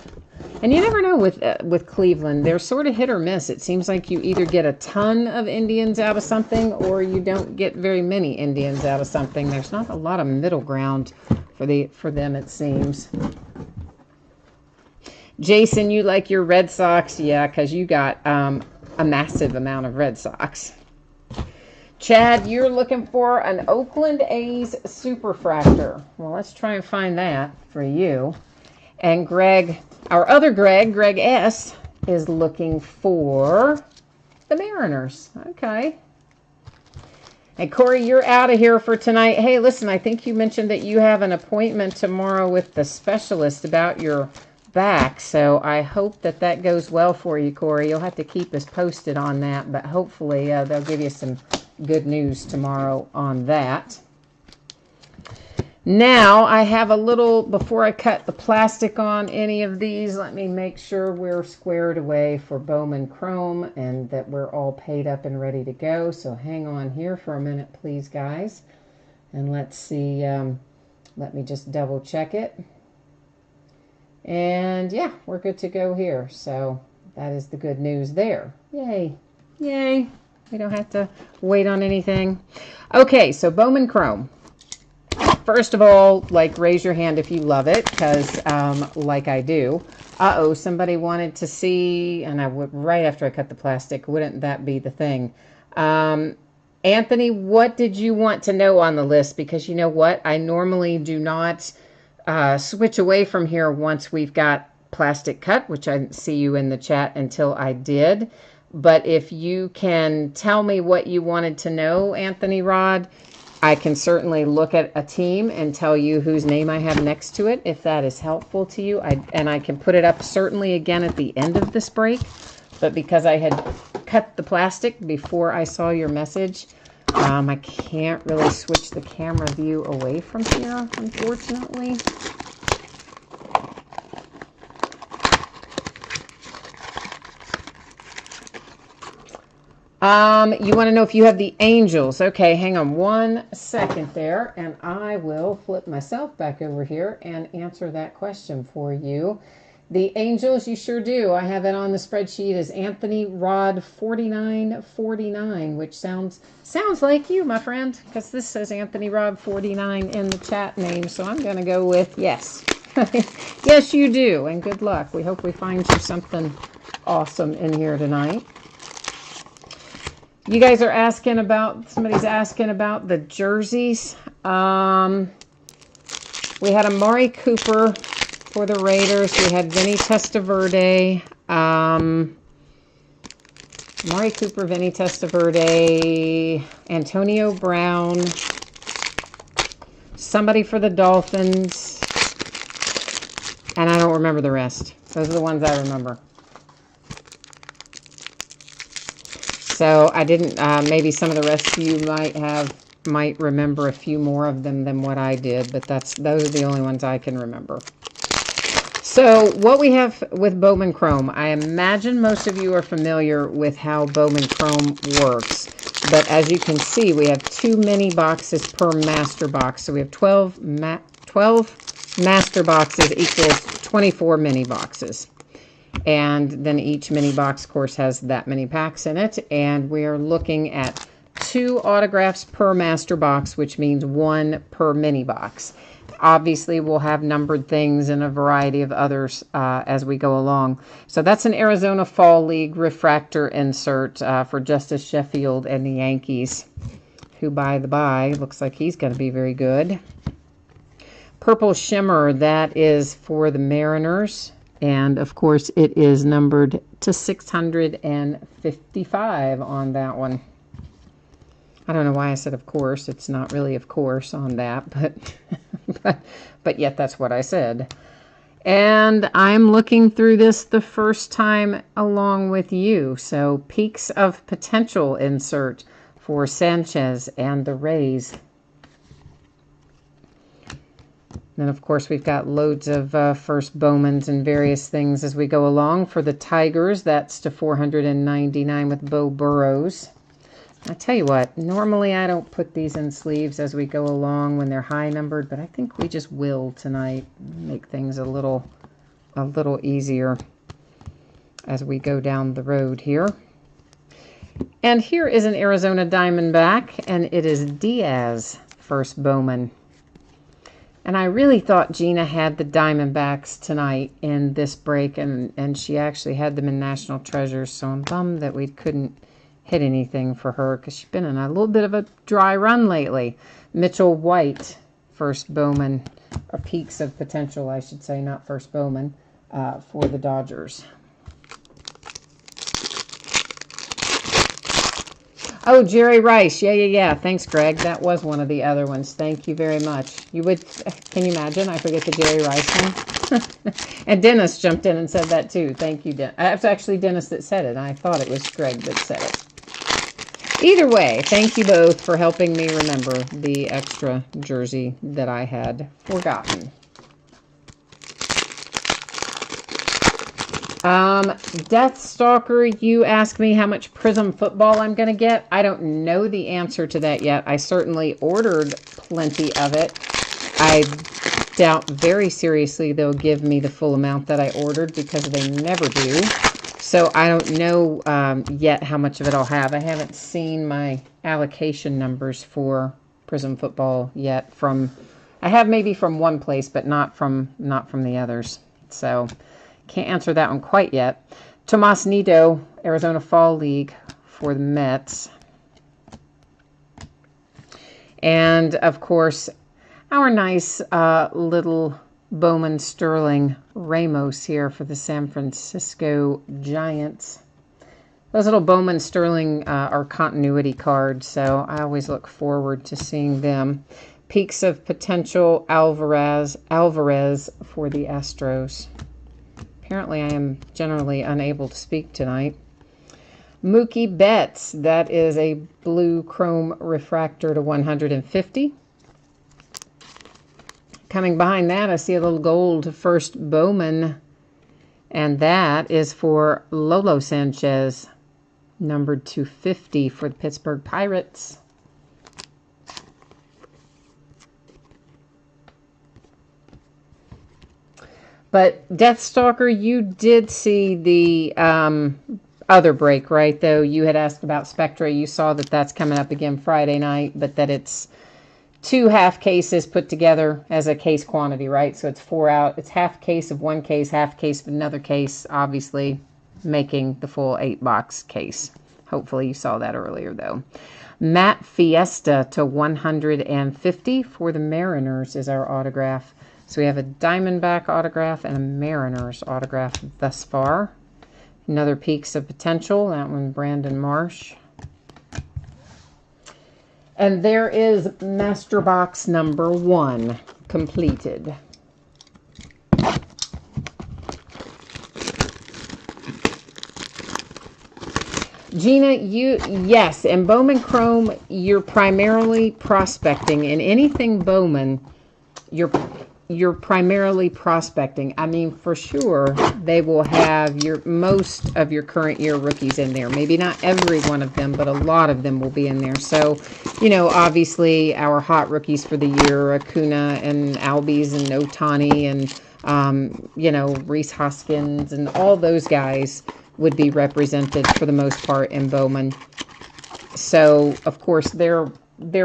And you never know with Cleveland. They're sort of hit or miss. It seems like you either get a ton of Indians out of something or you don't get very many Indians out of something. There's not a lot of middle ground for them, it seems. Jason, you like your Red Sox? Yeah, because you got a massive amount of Red Sox. Chad, you're looking for an Oakland A's Superfractor. Well, let's try and find that for you. And Greg, our other Greg S., is looking for the Mariners. Okay. And Corey, you're out of here for tonight. Hey, listen, I think you mentioned that you have an appointment tomorrow with the specialist about your back. So I hope that goes well for you, Corey. You'll have to keep us posted on that, but hopefully they'll give you some good news tomorrow on that. Now, I have a little, before I cut the plastic on any of these, let me make sure we're squared away for Bowman Chrome and that we're all paid up and ready to go. So hang on here for a minute, please, guys. And let's see, let me just double check it. And yeah, we're good to go here. So that is the good news there. Yay. Yay. We don't have to wait on anything. Okay, so Bowman Chrome. First of all, raise your hand if you love it, because like I do. Uh-oh, somebody wanted to see, and right after I cut the plastic, wouldn't that be the thing? Anthony, what did you want to know on the list? Because you know what? I normally do not switch away from here once we've got plastic cut, which I didn't see you in the chat until I did. But if you can tell me what you wanted to know, Anthony Rod, I can certainly look at a team and tell you whose name I have next to it, if that is helpful to you. And I can put it up certainly again at the end of this break. But because I had cut the plastic before I saw your message, I can't really switch the camera view away from here, unfortunately. You want to know if you have the Angels. Okay, hang on 1 second there, and I will flip myself back over here and answer that question for you. The Angels, you sure do. I have it on the spreadsheet as Anthony Rod 4949, which sounds like you, my friend, because this says Anthony Rod 49 in the chat name, so I'm going to go with yes. Yes, you do, and good luck. We hope we find you something awesome in here tonight. You guys are asking about, somebody's asking about the jerseys. We had Amari Cooper for the Raiders. We had Vinny Testaverde. Amari Cooper, Vinny Testaverde, Antonio Brown. Somebody for the Dolphins. And I don't remember the rest. Those are the ones I remember. So I didn't, maybe some of the rest of you might have might remember a few more of them than what I did, but those are the only ones I can remember. So what we have with Bowman Chrome, I imagine most of you are familiar with how Bowman Chrome works. But as you can see, we have 2 mini boxes per master box. So we have 12 master boxes equals 24 mini boxes. And then each mini box, of course, has that many packs in it. And we are looking at 2 autographs per master box, which means 1 per mini box. Obviously, we'll have numbered things and a variety of others as we go along. So that's an Arizona Fall League refractor insert for Justice Sheffield and the Yankees, who, by the by, looks like he's going to be very good. Purple Shimmer, that is for the Mariners. And, of course, it is numbered to 655 on that one. I don't know why I said of course. It's not really of course on that, but yet that's what I said. And I'm looking through this the first time along with you. So Peaks of Potential insert for Sanchez and the Rays. Then, of course, we've got loads of first Bowmans and various things as we go along. For the Tigers, that's to 499 with Bo Burrows. I tell you what, normally I don't put these in sleeves as we go along when they're high numbered, but I think we just will tonight. Make things a little easier as we go down the road here. And here is an Arizona Diamondback, and it is Diaz, first Bowman. And I really thought Gina had the Diamondbacks tonight in this break, and she actually had them in National Treasures, so I'm bummed that we couldn't hit anything for her because she's been in a little bit of a dry run lately. Mitchell White, first Bowman, or Peaks of Potential, I should say, not first Bowman, for the Dodgers. Oh, Jerry Rice. Yeah. Thanks, Greg. That was one of the other ones. Thank you very much. Can you imagine? I forget the Jerry Rice one. And Dennis jumped in and said that too. Thank you, Dennis. It's actually Dennis that said it. I thought it was Greg that said it. Either way, thank you both for helping me remember the extra jersey that I had forgotten. Deathstalker, you asked me how much Prism football I'm going to get. I don't know the answer to that yet. I certainly ordered plenty of it. I doubt very seriously they'll give me the full amount that I ordered because they never do. So I don't know yet how much of it I'll have. I haven't seen my allocation numbers for Prism football yet. I have maybe from one place, but not from the others. So can't answer that one quite yet. Tomas Nido, Arizona Fall League for the Mets. And, of course, our nice little Bowman Sterling Ramos here for the San Francisco Giants. Those little Bowman Sterling are continuity cards, so I always look forward to seeing them. Peaks of Potential Alvarez for the Astros. Apparently I am generally unable to speak tonight. Mookie Betts, that is a blue chrome refractor to 150. Coming behind that, I see a little gold first Bowman, and that is for Lolo Sanchez, numbered 250 for the Pittsburgh Pirates. But Deathstalker, you did see the other break, right? Though you had asked about Spectra. You saw that that's coming up again Friday night, but that it's 2 half cases put together as a case quantity, right? So it's 4 out. It's half case of one case, half case of another case, obviously making the full 8-box case. Hopefully you saw that earlier, though. Matt Fiesta to 150 for the Mariners is our autograph. So we have a Diamondback autograph and a Mariners autograph thus far. Another Peaks of Potential, that one Brandon Marsh. And there is Master Box number 1 completed. Gina, yes, and Bowman Chrome, you're primarily prospecting. In anything Bowman, you're primarily prospecting. I mean, for sure, they will have most of your current year rookies in there. Maybe not every one of them, but a lot of them will be in there. So, obviously our hot rookies for the year, Acuna and Albies and Otani and Reese Hoskins and all those guys would be represented for the most part in Bowman. So, of course, they're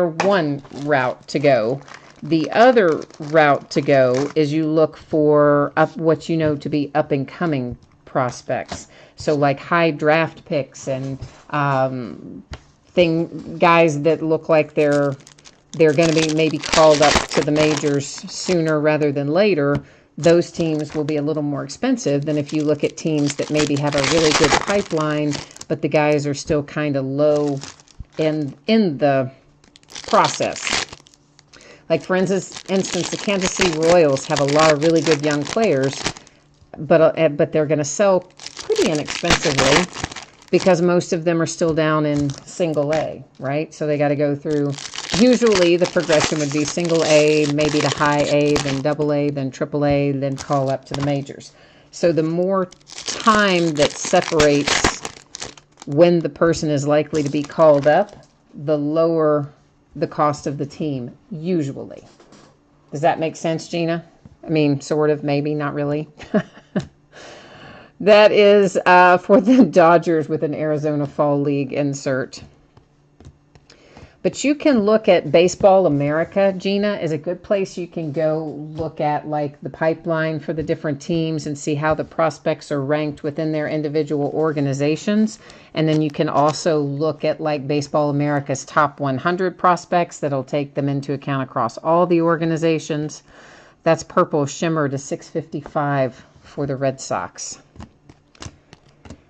one route to go. The other route to go is you look for what you know to be up and coming prospects. So like high draft picks and guys that look like they're going to be maybe called up to the majors sooner rather than later. Those teams will be a little more expensive than if you look at teams that maybe have a really good pipeline, but the guys are still kind of low in the process. Like, for instance, the Kansas City Royals have a lot of really good young players, but they're going to sell pretty inexpensively because most of them are still down in single A, right? So they got to go through, usually the progression would be single A, maybe to high A, then double A, then triple A, then call up to the majors. So the more time that separates when the person is likely to be called up, the lower the cost of the team, usually. Does that make sense, Gina? I mean, sort of, maybe, not really. That is for the Dodgers with an Arizona Fall League insert. But you can look at Baseball America, Gina, is a good place you can go look at like the pipeline for the different teams and see how the prospects are ranked within their individual organizations. And then you can also look at like Baseball America's top 100 prospects that'll take them into account across all the organizations. That's purple shimmer to 655 for the Red Sox.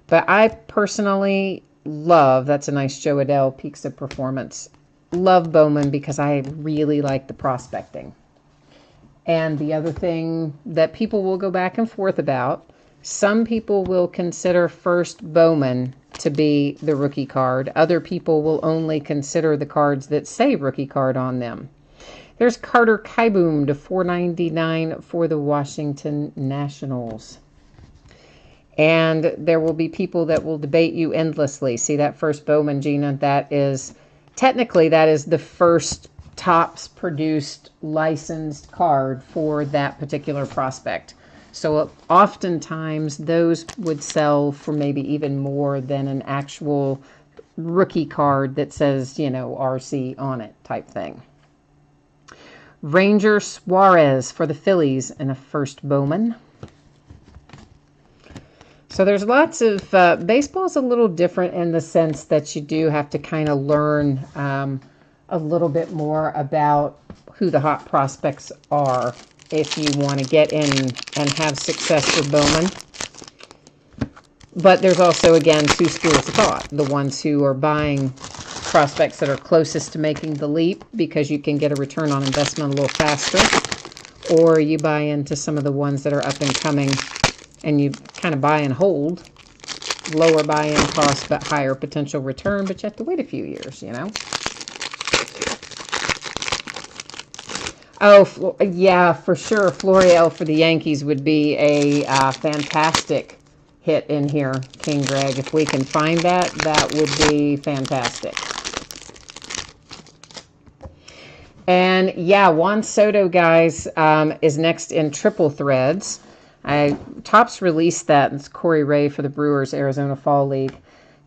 But I personally love, that's a nice Joe Adele Peaks of Performance. Love Bowman because I really like the prospecting. And the other thing that people will go back and forth about, some people will consider first Bowman to be the rookie card. Other people will only consider the cards that say rookie card on them. There's Carter Kieboom to $4.99 for the Washington Nationals. And there will be people that will debate you endlessly. See that first Bowman, Gina? Technically, that is the first Topps produced licensed card for that particular prospect. So oftentimes those would sell for maybe even more than an actual rookie card that says, RC on it type thing. Ranger Suarez for the Phillies and a first Bowman. So there's lots of, baseball's a little different in the sense that you do have to kind of learn a little bit more about who the hot prospects are if you want to get in and have success with Bowman. But there's also, again, two schools of thought. The ones who are buying prospects that are closest to making the leap because you can get a return on investment a little faster, or you buy into some of the ones that are up and coming and you kind of buy and hold, lower buy-in cost but higher potential return, but you have to wait a few years, Oh, yeah, for sure. Florial for the Yankees would be a fantastic hit in here, King Greg. If we can find that, that would be fantastic. And yeah, Juan Soto, guys, is next in triple threads. Topps released that. It's Corey Ray for the Brewers Arizona Fall League.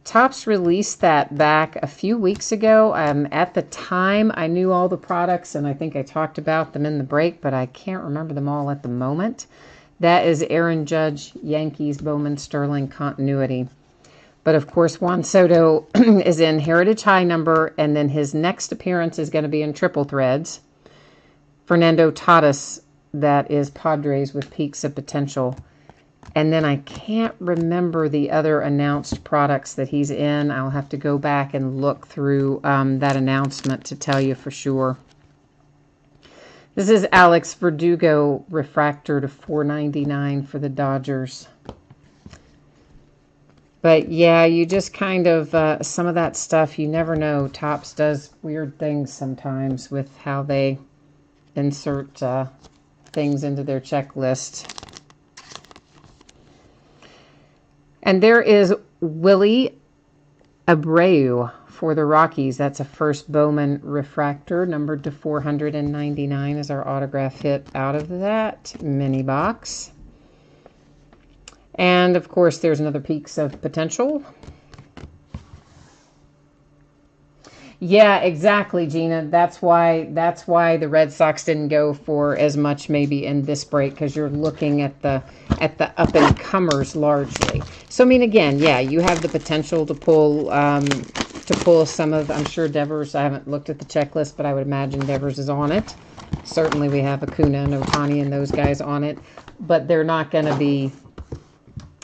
Topps released that back a few weeks ago. At the time, I knew all the products, and I think I talked about them in the break, but I can't remember them all at the moment. That is Aaron Judge, Yankees, Bowman, Sterling, continuity. But, of course, Juan Soto is in Heritage High number, and then his next appearance is going to be in triple threads. Fernando Tatis, that is Padres with Peaks of Potential. And then I can't remember the other announced products that he's in. I'll have to go back and look through that announcement to tell you for sure. This is Alex Verdugo Refractor to $4.99 for the Dodgers. But yeah, you just kind of, some of that stuff, you never know. Topps does weird things sometimes with how they insert things into their checklist. And there is Willie Abreu for the Rockies. That's a first Bowman refractor, numbered to 499 is our autograph hit out of that mini box. And of course, there's another Peaks of Potential. Yeah, exactly, Gina. That's why the Red Sox didn't go for as much maybe in this break, because you're looking at the up and comers largely. So I mean, again, yeah, you have the potential to pull some of. I'm sure Devers. I haven't looked at the checklist, but I would imagine Devers is on it. Certainly, we have Acuna and Ohtani and those guys on it, but they're not going to be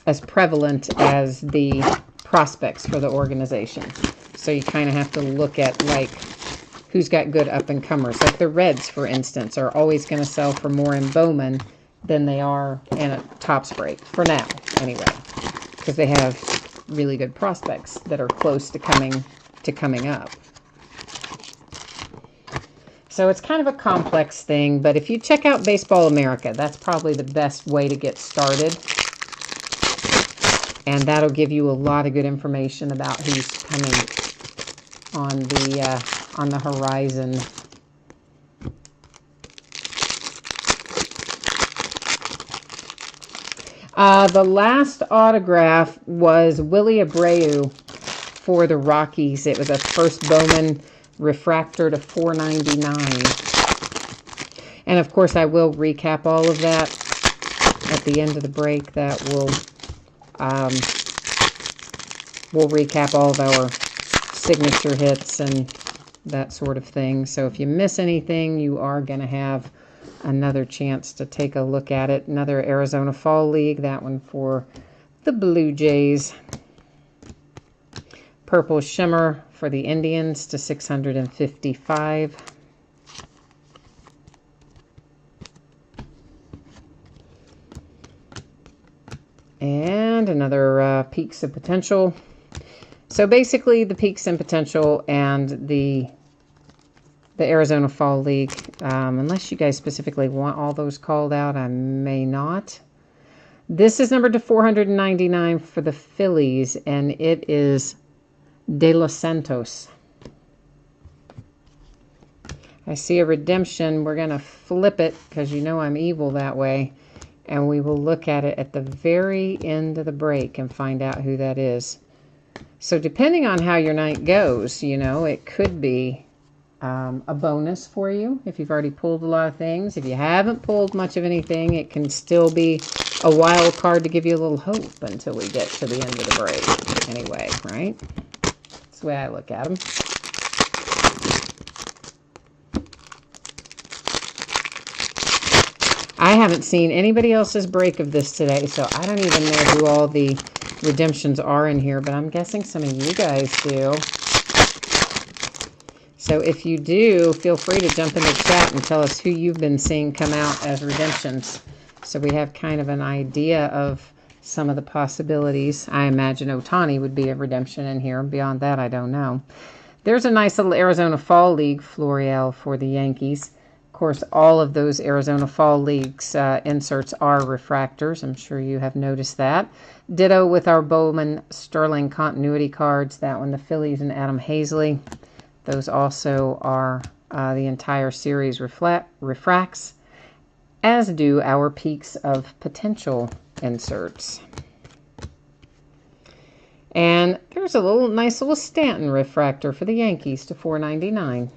as prevalent as the prospects for the organization. So you kind of have to look at, like, who's got good up-and-comers. Like the Reds, for instance, are always going to sell for more in Bowman than they are in a Topps break, for now, anyway. Because they have really good prospects that are close to coming up. So it's kind of a complex thing, but if you check out Baseball America, that's probably the best way to get started. And that'll give you a lot of good information about who's coming on the horizon. The last autograph was Willie Abreu for the Rockies. It was a first Bowman refractor to 499. And of course, I will recap all of that at the end of the break. That will we'll recap all of our signature hits and that sort of thing. So if you miss anything, you are going to have another chance to take a look at it. Another Arizona Fall League, that one for the Blue Jays. Purple Shimmer for the Indians to 655. And another Peaks of Potential. So basically, the Peaks and Potential and the Arizona Fall League, unless you guys specifically want all those called out, I may not. This is numbered to 499 for the Phillies, and it is De Los Santos. I see a redemption. We're going to flip it because you know I'm evil that way. And we will look at it at the very end of the break and find out who that is. So depending on how your night goes, you know, it could be a bonus for you if you've already pulled a lot of things. If you haven't pulled much of anything, it can still be a wild card to give you a little hope until we get to the end of the break. Anyway, right? That's the way I look at them. I haven't seen anybody else's break of this today, so I don't even know who all the redemptions are in here, but I'm guessing some of you guys do. So if you do, feel free to jump in the chat and tell us who you've been seeing come out as redemptions. So we have kind of an idea of some of the possibilities. I imagine Ohtani would be a redemption in here. Beyond that, I don't know. There's a nice little Arizona Fall League Florial for the Yankees. Of course, all of those Arizona Fall Leagues inserts are refractors. I'm sure you have noticed that. Ditto with our Bowman Sterling Continuity cards. That one, the Phillies and Adam Hazley. Those also are the entire series refracts, as do our Peaks of Potential inserts. And there's a nice little Stanton refractor for the Yankees to $4.99.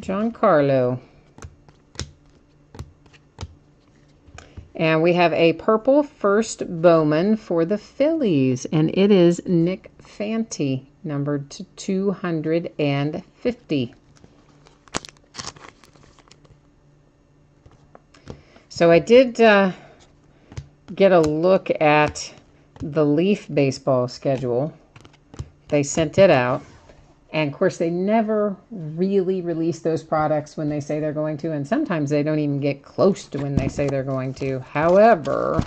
Giancarlo. And we have a purple first Bowman for the Phillies, and it is Nick Fanti, numbered to 250. So I did get a look at the Leaf baseball schedule. They sent it out. And, of course, they never really release those products when they say they're going to. And sometimes they don't even get close to when they say they're going to. However,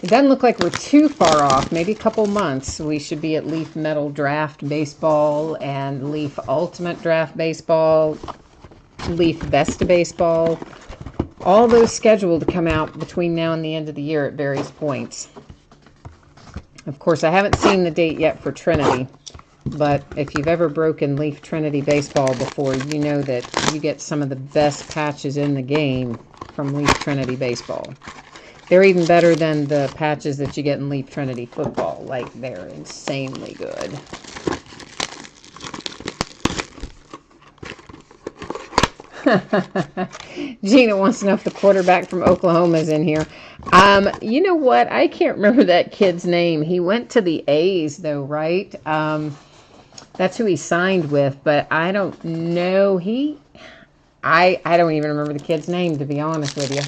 it doesn't look like we're too far off. Maybe a couple months. We should be at Leaf Metal Draft Baseball and Leaf Ultimate Draft Baseball, Leaf Best of Baseball. All those scheduled to come out between now and the end of the year at various points. Of course, I haven't seen the date yet for Trinity, but if you've ever broken Leaf Trinity Baseball before, you know that you get some of the best patches in the game from Leaf Trinity Baseball. They're even better than the patches that you get in Leaf Trinity Football. Like, they're insanely good. Gina wants to know if the quarterback from Oklahoma is in here. You know what? I can't remember that kid's name. He went to the A's, though, right? That's who he signed with, but I don't know. I don't even remember the kid's name, to be honest with you.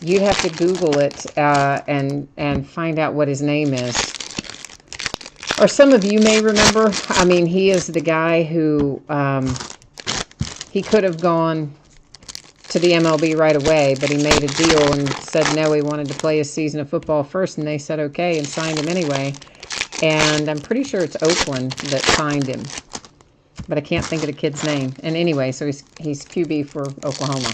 You'd have to Google it and find out what his name is. Or some of you may remember. I mean, he is the guy who... he could have gone to the MLB right away, but he made a deal and said no, he wanted to play a season of football first, and they said okay and signed him anyway. And I'm pretty sure it's Oakland that signed him, but I can't think of the kid's name. And anyway, so he's QB for Oklahoma.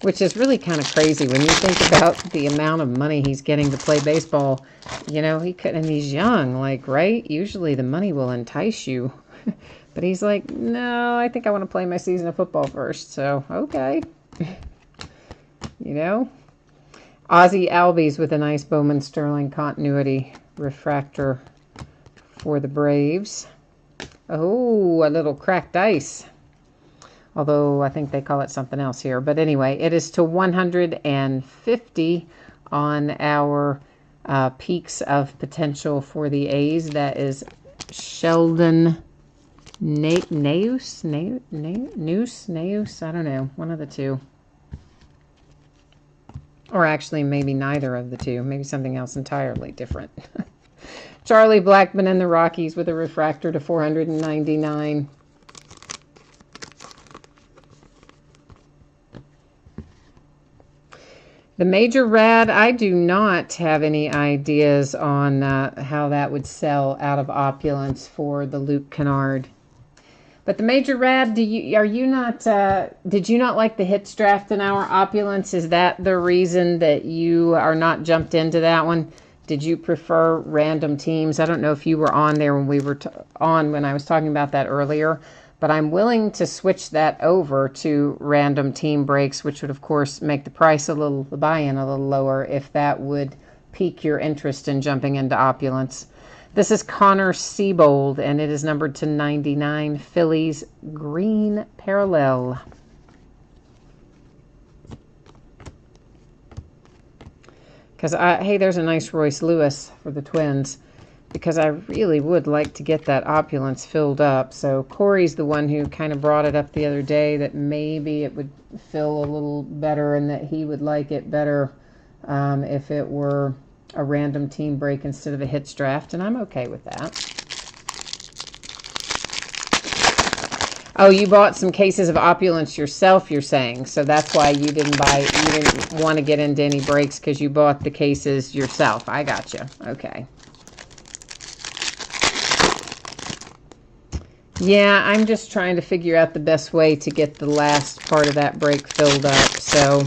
Which is really kind of crazy when you think about the amount of money he's getting to play baseball. You know, he could, and he's young, like, right? Usually the money will entice you. But he's like, no, I think I want to play my season of football first. So, okay. You know? Ozzie Albies with a nice Bowman Sterling continuity refractor for the Braves. Oh, a little cracked ice. Although I think they call it something else here. But anyway, it is to 150 on our peaks of potential for the A's. That is Sheldon Neus? I don't know. One of the two. Or actually, maybe neither of the two. Maybe something else entirely different. Charlie Blackmon and the Rockies with a refractor to 499. The Major Rad, I do not have any ideas on how that would sell out of opulence for the Luke Kennard. But the Major Rad, did you not like the hits draft in our opulence? Is that the reason that you are not jumped into that one? Did you prefer random teams? I don't know if you were on there when we were when I was talking about that earlier. But I'm willing to switch that over to random team breaks, which would, of course, make the buy-in a little lower if that would pique your interest in jumping into opulence. This is Connor Siebold, and it is numbered to 99. Phillies green parallel. Because, hey, there's a nice Royce Lewis for the Twins. Because I really would like to get that opulence filled up. So Corey's the one who kind of brought it up the other day that maybe it would fill a little better and that he would like it better if it were a random team break instead of a hits draft. And I'm okay with that. Oh, you bought some cases of opulence yourself, you're saying. So that's why you didn't want to get into any breaks because you bought the cases yourself. I gotcha. Okay. Yeah, I'm just trying to figure out the best way to get the last part of that break filled up. So,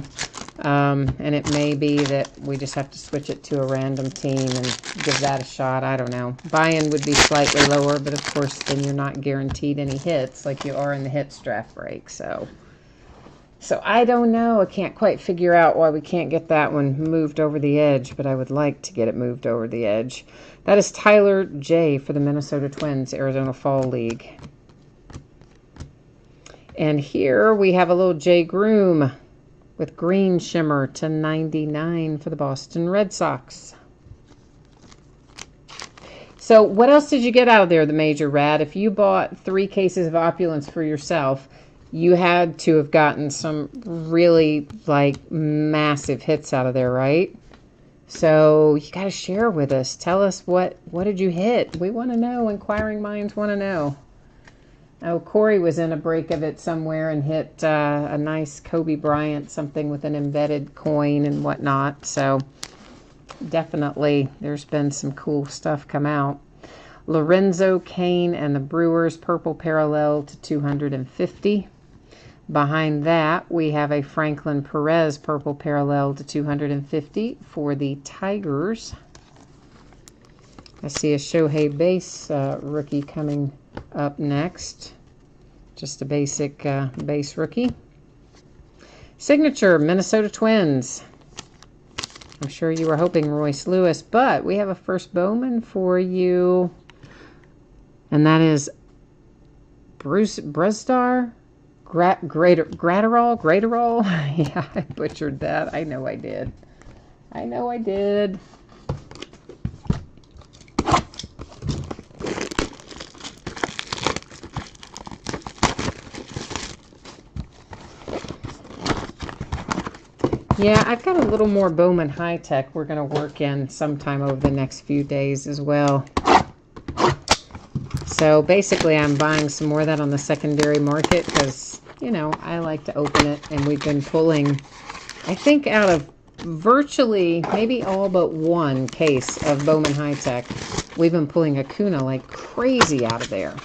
and it may be that we just have to switch it to a random team and give that a shot. I don't know. Buy-in would be slightly lower, but of course then you're not guaranteed any hits like you are in the hits draft break. So I don't know. I can't quite figure out why we can't get that one moved over the edge, but I would like to get it moved over the edge. That is Tyler J. for the Minnesota Twins, Arizona Fall League. And here we have a little Jay Groom with green shimmer to 99 for the Boston Red Sox. So what else did you get out of there, the Major Rad? If you bought 3 cases of opulence for yourself, you had to have gotten some really, like, massive hits out of there, right? So you got to share with us. Tell us what did you hit? We want to know. Inquiring minds want to know. Oh, Corey was in a break of it somewhere and hit a nice Kobe Bryant, something with an embedded coin and whatnot. So definitely there's been some cool stuff come out. Lorenzo Cain and the Brewers, purple parallel to 250. Behind that, we have a Franklin Perez purple parallel to 250 for the Tigers. I see a Shohei base rookie coming up next. Just a basic base rookie. Signature, Minnesota Twins. I'm sure you were hoping Royce Lewis, but we have a first Bowman for you. And that is Bruce Brestar. Graterol? Yeah, I butchered that. I know I did. Yeah, I've got a little more Bowman High Tech we're going to work in sometime over the next few days as well. So basically I'm buying some more of that on the secondary market because, you know, I like to open it, and we've been pulling, I think, out of virtually maybe all but one case of Bowman High Tech, we've been pulling Acuna like crazy out of there.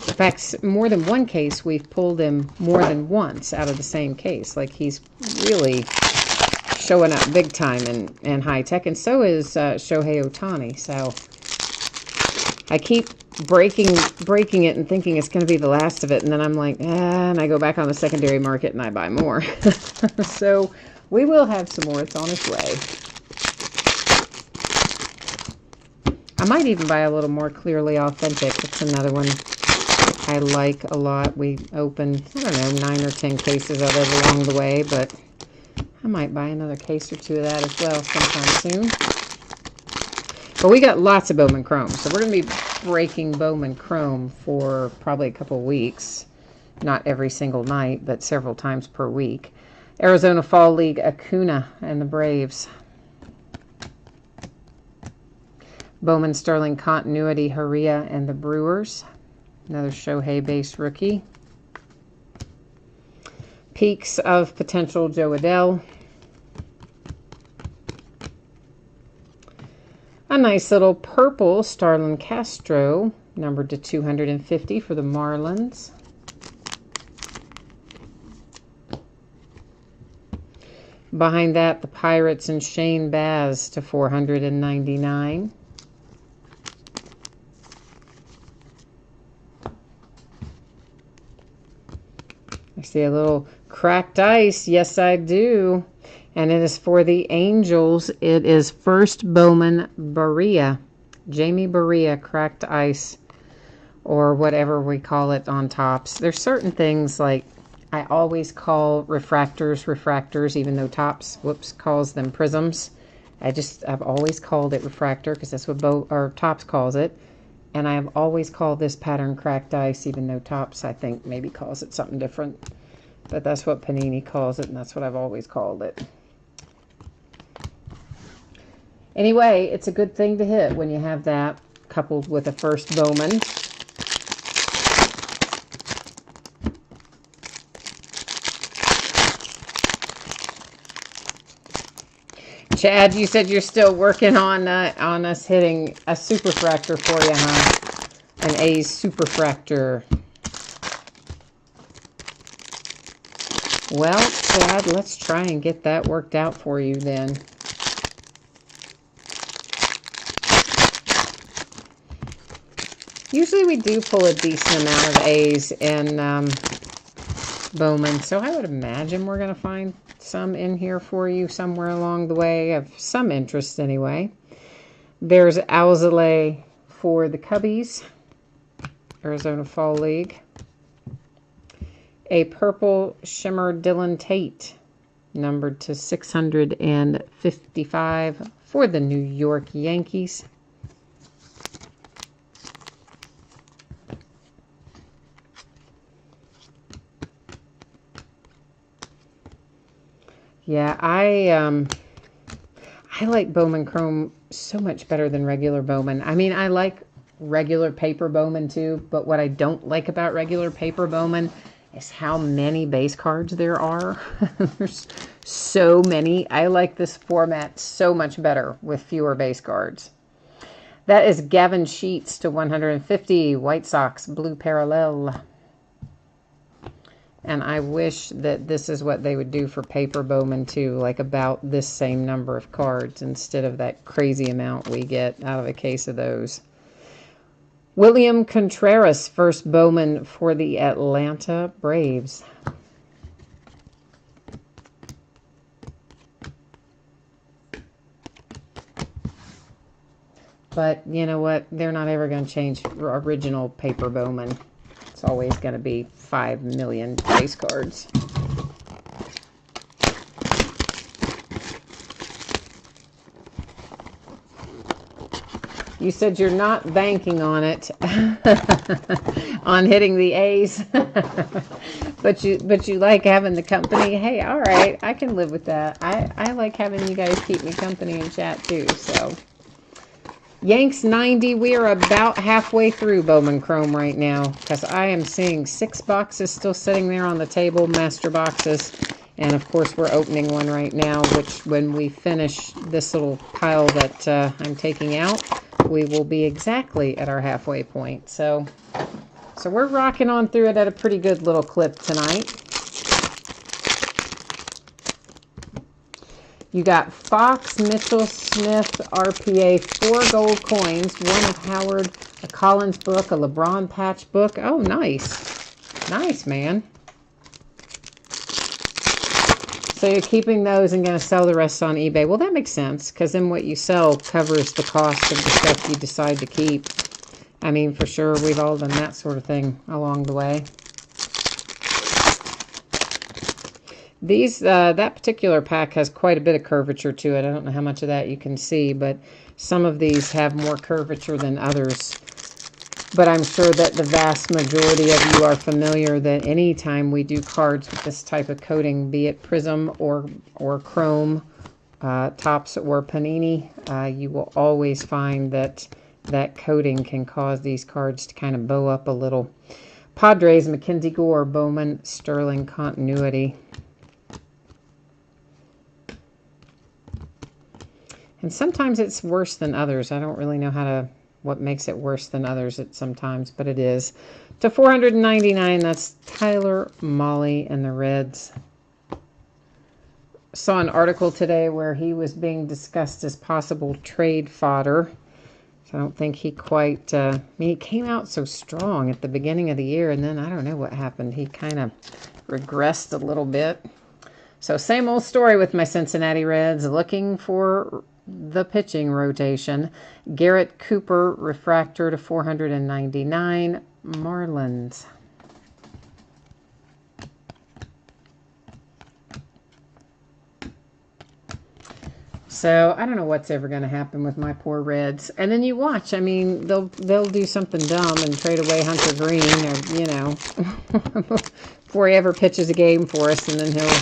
In fact, more than one case, we've pulled him more than once out of the same case. Like, he's really showing up big time in high tech, and so is Shohei Ohtani. So I keep breaking it and thinking it's going to be the last of it, and then I'm like, and I go back on the secondary market and I buy more. So we will have some more. It's on its way. I might even buy a little more Clearly Authentic. It's another one I like a lot. We opened, I don't know, 9 or 10 cases of it along the way, but I might buy another case or two of that as well sometime soon. But we got lots of Bowman Chrome, so we're going to be breaking Bowman Chrome for probably a couple weeks. Not every single night, but several times per week. Arizona Fall League, Acuna and the Braves. Bowman Sterling Continuity, Haria and the Brewers. Another Shohei base rookie. Peaks of Potential, Joe Adell. A nice little purple Starlin Castro, numbered to 250 for the Marlins. Behind that, the Pirates and Shane Baz to 499. I see a little cracked ice. Yes, I do. And it is for the Angels. It is first Bowman Barria. Jamie Barria, cracked ice, or whatever we call it on tops. There's certain things like I always call refractors, even though Tops, calls them prisms. I've always called it refractor because that's what Tops calls it. And I have always called this pattern cracked ice, even though Tops, I think, maybe calls it something different. But that's what Panini calls it, and that's what I've always called it. Anyway, it's a good thing to hit when you have that coupled with a first Bowman. Chad, you said you're still working on us hitting a superfractor for you, huh? An A's superfractor. Well, Chad, let's try and get that worked out for you then. Usually we do pull a decent amount of A's in Bowman, so I would imagine we're going to find some in here for you somewhere along the way, of some interest anyway. There's Alzolay for the Cubbies, Arizona Fall League. A purple shimmer Dylan Tate, numbered to 655 for the New York Yankees. Yeah, I like Bowman Chrome so much better than regular Bowman. I mean, I like regular paper bowman too, but what I don't like about regular paper bowman is how many base cards there are. There's so many. I like this format so much better with fewer base cards. That is Gavin Sheets to 150, White Sox, blue parallel. And I wish that this is what they would do for paper bowman too, like about this same number of cards instead of that crazy amount we get out of a case of those. William Contreras, first bowman for the Atlanta Braves. But you know what? They're not ever going to change original paper bowman. It's always going to be 5 million base cards. You said you're not banking on it, on hitting the A's, but you like having the company. Hey, all right, I can live with that. I like having you guys keep me company in chat too. So, Yanks 90. We are about halfway through Bowman Chrome right now because I am seeing 6 boxes still sitting there on the table, master boxes. And of course, we're opening one right now, which when we finish this little pile that I'm taking out, we will be exactly at our halfway point. So we're rocking on through it at a pretty good little clip tonight. You got Fox, Mitchell, Smith, RPA, 4 gold coins, 1 of Howard, a Collins book, a LeBron patch book. Oh, nice. Nice, man. So you're keeping those and going to sell the rest on eBay. Well, that makes sense, because then what you sell covers the cost of the stuff you decide to keep. I mean, for sure, we've all done that sort of thing along the way. These, that particular pack has quite a bit of curvature to it. I don't know how much of that you can see, but some of these have more curvature than others. But I'm sure that the vast majority of you are familiar that anytime we do cards with this type of coating, be it prism or chrome, tops or panini, you will always find that that coating can cause these cards to kind of bow up a little. Padres, Mackenzie Gore, Bowman, Sterling Continuity. And sometimes it's worse than others. I don't really know what makes it worse than others sometimes, but it is. To 499, that's Tyler Molly and the Reds. Saw an article today where he was being discussed as possible trade fodder. So I don't think he quite, I mean, he came out so strong at the beginning of the year, and then I don't know what happened. He kind of regressed a little bit. So same old story with my Cincinnati Reds, looking for the pitching rotation. Garrett Cooper, refractor to 499, Marlins. So I don't know what's ever going to happen with my poor Reds. And then you watch. I mean, they'll do something dumb and trade away Hunter Green, or you know, before he ever pitches a game for us, and then he'll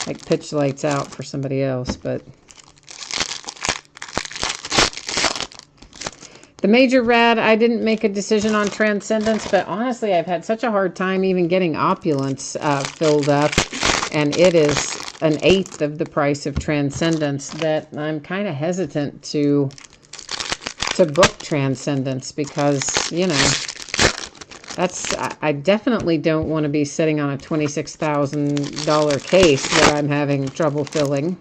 like pitch lights out for somebody else. But the Major Rad, I didn't make a decision on Transcendence, but honestly, I've had such a hard time even getting Opulence filled up, and it is an 1/8 of the price of Transcendence that I'm kind of hesitant to book Transcendence because, you know, I definitely don't want to be sitting on a $26,000 case that I'm having trouble filling.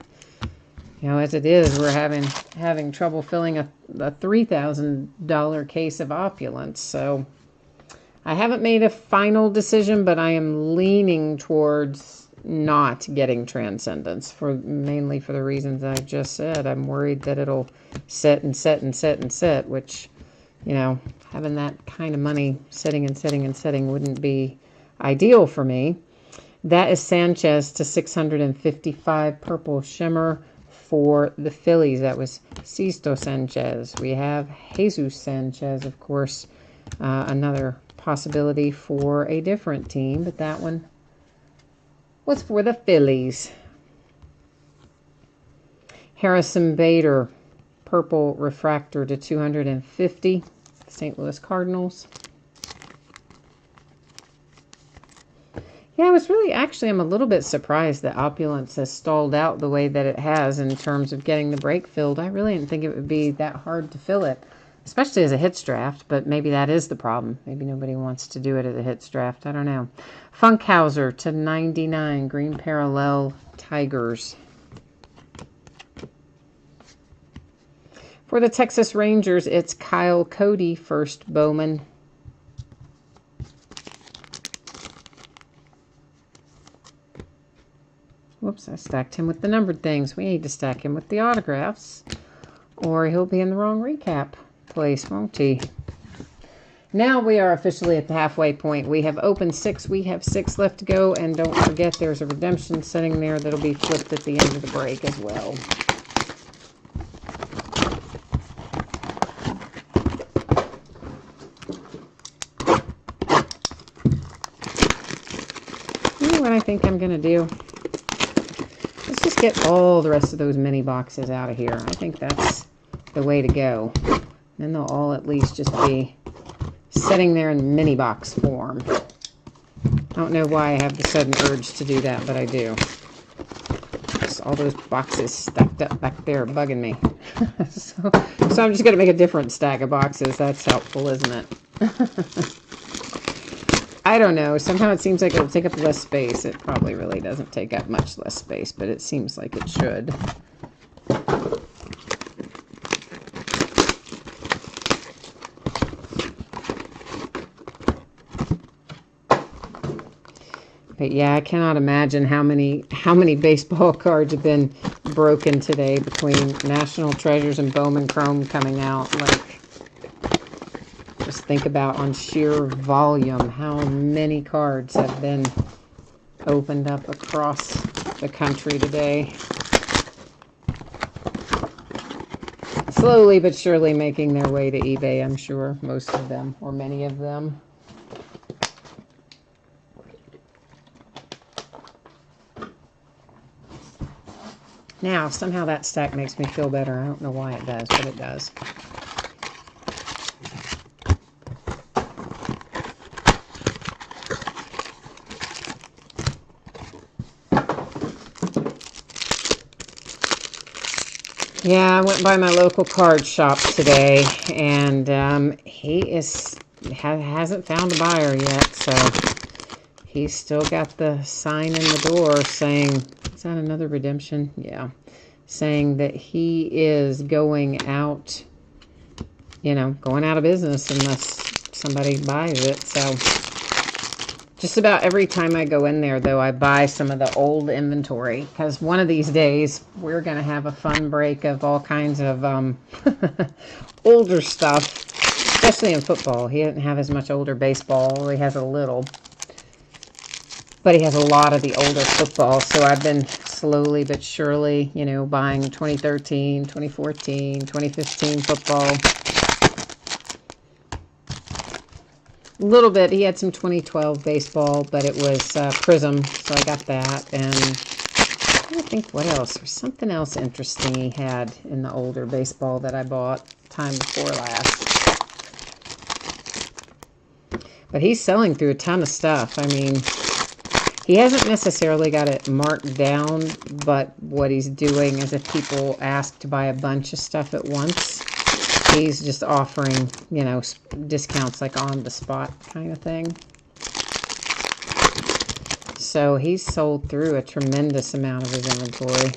You know, as it is, we're having trouble filling a $3,000 case of Opulence. So I haven't made a final decision, but I am leaning towards not getting Transcendence, mainly for the reasons I just said. I'm worried that it'll sit and sit and sit and sit, which, you know, having that kind of money sitting and sitting and sitting wouldn't be ideal for me. That is Sanchez to 655, purple shimmer for the Phillies. That was Sisto Sanchez. We have Jesus Sanchez, of course, another possibility for a different team, but that one was for the Phillies. Harrison Bader, purple refractor to 250. St. Louis Cardinals. Yeah, I was really, actually, I'm a little bit surprised that Opulence has stalled out the way that it has in terms of getting the break filled. I really didn't think it would be that hard to fill it, especially as a hits draft, but maybe that is the problem. Maybe nobody wants to do it as a hits draft. I don't know. Funkhauser to 99, green parallel Tigers. For the Texas Rangers, it's Kyle Cody, first Bowman. Whoops, I stacked him with the numbered things. We need to stack him with the autographs, or he'll be in the wrong recap place, won't he? Now we are officially at the halfway point. We have opened 6. We have 6 left to go, and don't forget there's a redemption sitting there that'll be flipped at the end of the break as well. You know what I think I'm going to do? Let's just get all the rest of those mini boxes out of here. I think that's the way to go. Then they'll all at least just be sitting there in mini box form. I don't know why I have the sudden urge to do that, but I do. Just all those boxes stacked up back there bugging me. so I'm just going to make a different stack of boxes. That's helpful, isn't it? I don't know. Somehow it seems like it'll take up less space. It probably really doesn't take up much less space, but it seems like it should. But yeah, I cannot imagine how many baseball cards have been broken today between National Treasures and Bowman Chrome coming out. Like, just think about on sheer volume how many cards have been opened up across the country today. Slowly but surely making their way to eBay, I'm sure, most of them, or many of them. Now, somehow that stack makes me feel better. I don't know why it does, but it does. Yeah, I went by my local card shop today, and he hasn't found a buyer yet, so he's still got the sign in the door saying, is that another redemption? Yeah, saying that he is going out, going out of business unless somebody buys it. So just about every time I go in there, though, I buy some of the old inventory, because one of these days we're going to have a fun break of all kinds of older stuff, especially in football. He doesn't have as much older baseball. He has a little, but he has a lot of the older football. So I've been slowly but surely, buying 2013, 2014, 2015 football. A little bit. He had some 2012 baseball, but it was Prism, so I got that. And I think what else? There's something else interesting he had in the older baseball that I bought time before last. But he's selling through a ton of stuff. I mean, he hasn't necessarily got it marked down, but what he's doing is if people ask to buy a bunch of stuff at once, he's just offering, discounts like on the spot kind of thing. So he's sold through a tremendous amount of his inventory.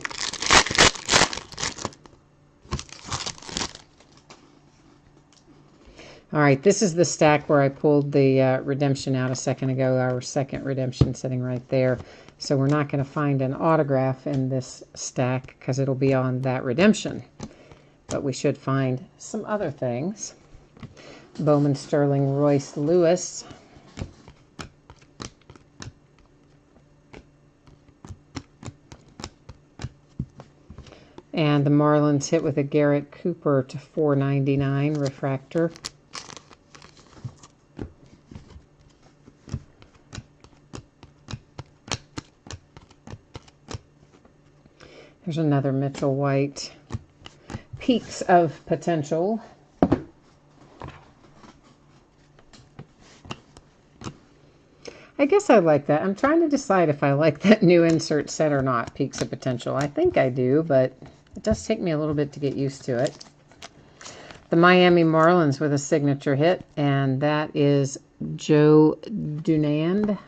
All right, this is the stack where I pulled the redemption out a second ago, our second redemption sitting right there. So we're not going to find an autograph in this stack because it'll be on that redemption. But we should find some other things. Bowman Sterling Royce Lewis. And the Marlins hit with a Garrett Cooper to 499 refractor. There's another Mitchell White. Peaks of Potential. I guess I like that. I'm trying to decide if I like that new insert set or not, Peaks of Potential. I think I do, but it does take me a little bit to get used to it. The Miami Marlins with a signature hit, and that is Joe Dunand.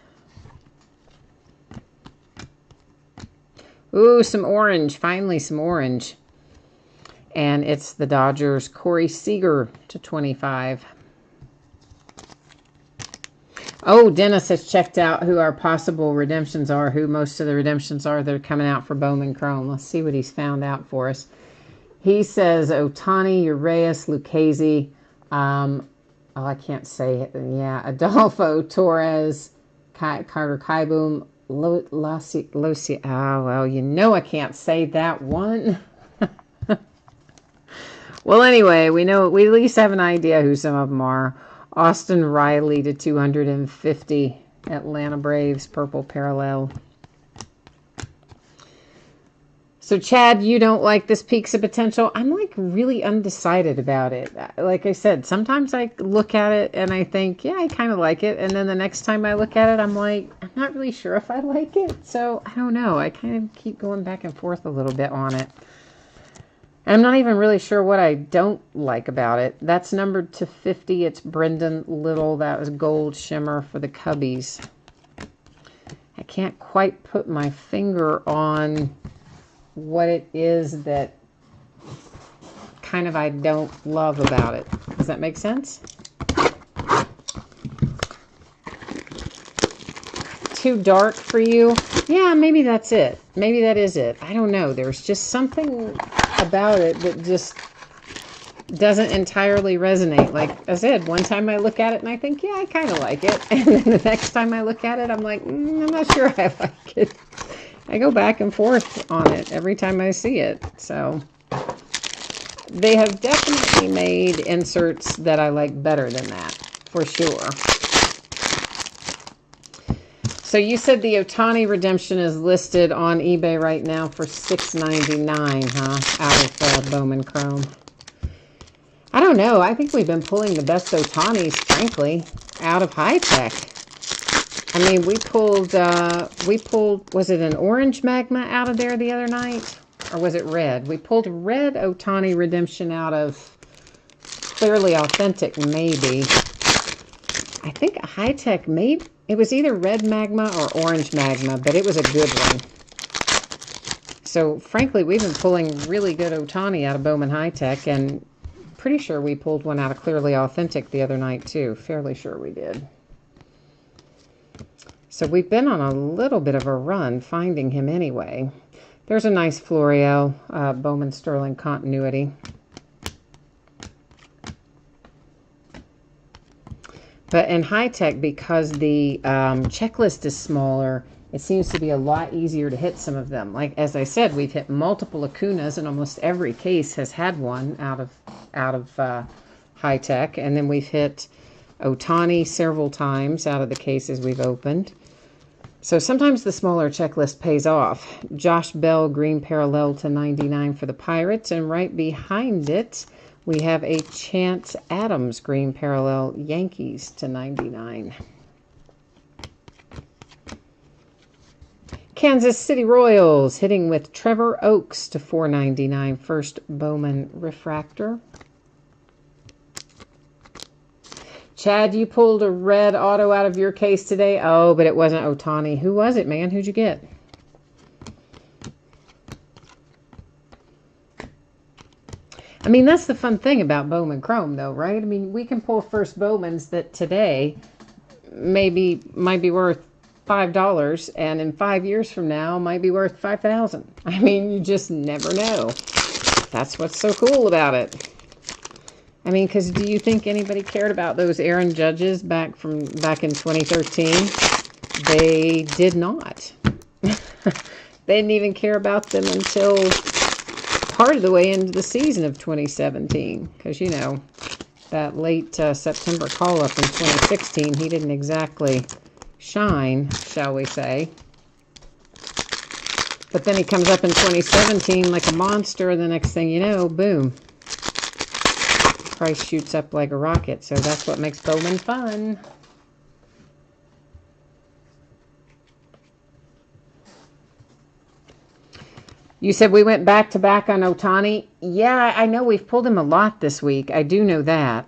Ooh, some orange. Finally, some orange. And it's the Dodgers' Corey Seager to 25. Oh, Dennis has checked out who our possible redemptions are, who most of the redemptions are that are coming out for Bowman Chrome. Let's see what he's found out for us. He says Ohtani, Urias, Lucchesi, I can't say it. Yeah, Adolfo, Torres, Carter Kieboom, Losi. Oh, well, you know I can't say that one. Well, anyway, we at least have an idea who some of them are. Austin Riley to 250, Atlanta Braves, purple parallel. So, Chad, you don't like this Peaks of Potential? I'm like really undecided about it. Like I said, sometimes I look at it and I think, yeah, I kind of like it. And then the next time I look at it, I'm like, I'm not really sure if I like it. So, I don't know. I kind of keep going back and forth a little bit on it. I'm not even really sure what I don't like about it. That's numbered to 50. It's Brendan Little. That was gold shimmer for the Cubbies. I can't quite put my finger on what it is that kind of I don't love about it. Does that make sense? Too dark for you? Yeah, maybe that's it. Maybe that is it. I don't know. There's just something about it that just doesn't entirely resonate. Like I said, one time I look at it and I think, yeah, I kind of like it. And then the next time I look at it, I'm like, I'm not sure I like it. I go back and forth on it every time I see it. So they have definitely made inserts that I like better than that, for sure. So you said the Ohtani redemption is listed on eBay right now for $6.99, huh? Out of Bowman Chrome. I don't know. I think we've been pulling the best Ohtanis, frankly, out of high tech. I mean, we pulled, was it an orange magma out of there the other night? Or was it red? We pulled red Ohtani redemption out of Clearly Authentic, maybe. I think a high tech, maybe. It was either red magma or orange magma, but it was a good one. So, frankly, we've been pulling really good Ohtani out of Bowman High Tech, and pretty sure we pulled one out of Clearly Authentic the other night, too. Fairly sure we did. So we've been on a little bit of a run finding him anyway. There's a nice Florial, Bowman Sterling continuity. But in high tech, because the checklist is smaller, it seems to be a lot easier to hit some of them. Like, as I said, we've hit multiple Acunas, and almost every case has had one out of high tech. And then we've hit Ohtani several times out of the cases we've opened. So sometimes the smaller checklist pays off. Josh Bell, green parallel to 99 for the Pirates. And right behind it, we have a Chance Adams, green parallel, Yankees to 99. Kansas City Royals hitting with Trevor Oaks to 499, first Bowman refractor. Chad, you pulled a red auto out of your case today. Oh, but it wasn't Ohtani. Who was it, man? Who'd you get? I mean, that's the fun thing about Bowman Chrome, though, right? I mean, we can pull first Bowmans that today might be worth $5, and in 5 years from now might be worth $5,000. I mean, you just never know. That's what's so cool about it. I mean, because do you think anybody cared about those Aaron Judges back in 2013? They did not. They didn't even care about them until part of the way into the season of 2017. Because, you know, that late September call-up in 2016, he didn't exactly shine, shall we say. But then he comes up in 2017 like a monster, and the next thing you know, boom. Price shoots up like a rocket. So that's what makes Bowman fun. You said we went back to back on Ohtani. Yeah, I know we've pulled him a lot this week. I do know that.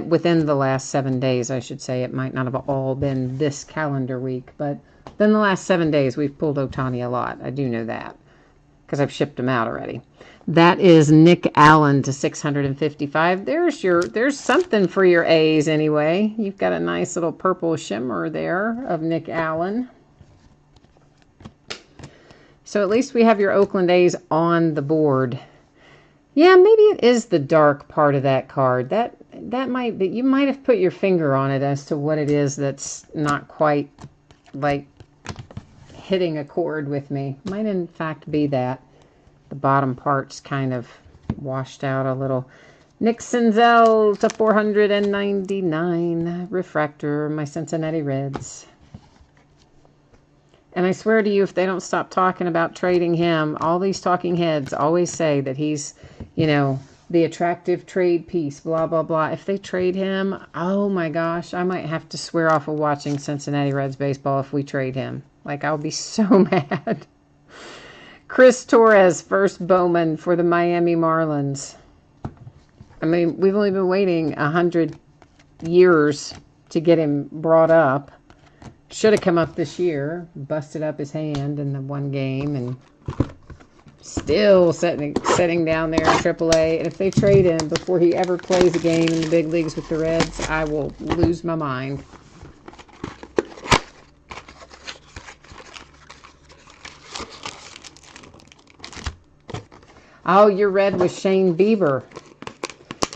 Within the last 7 days, I should say. It might not have all been this calendar week, but then the last 7 days we've pulled Ohtani a lot. I do know that because I've shipped him out already. That is Nick Allen to 655. There's something for your A's anyway. You've got a nice little purple shimmer there of Nick Allen. So at least we have your Oakland A's on the board. Yeah, maybe it is the dark part of that card. That might be, you might have put your finger on it as to what it is that's not quite like hitting a chord with me. Might in fact be that. The bottom part's kind of washed out a little. Nick Senzel to 499. Refractor, my Cincinnati Reds. And I swear to you, if they don't stop talking about trading him, all these talking heads always say that he's, you know, the attractive trade piece, blah, blah, blah. If they trade him, oh my gosh, I might have to swear off of watching Cincinnati Reds baseball if we trade him. Like, I'll be so mad. Chris Torres, first Bowman for the Miami Marlins. I mean, we've only been waiting 100 years to get him brought up. Should have come up this year. Busted up his hand in the one game and still sitting down there in AAA. And if they trade him before he ever plays a game in the big leagues with the Reds, I will lose my mind. Oh, your red was Shane Bieber.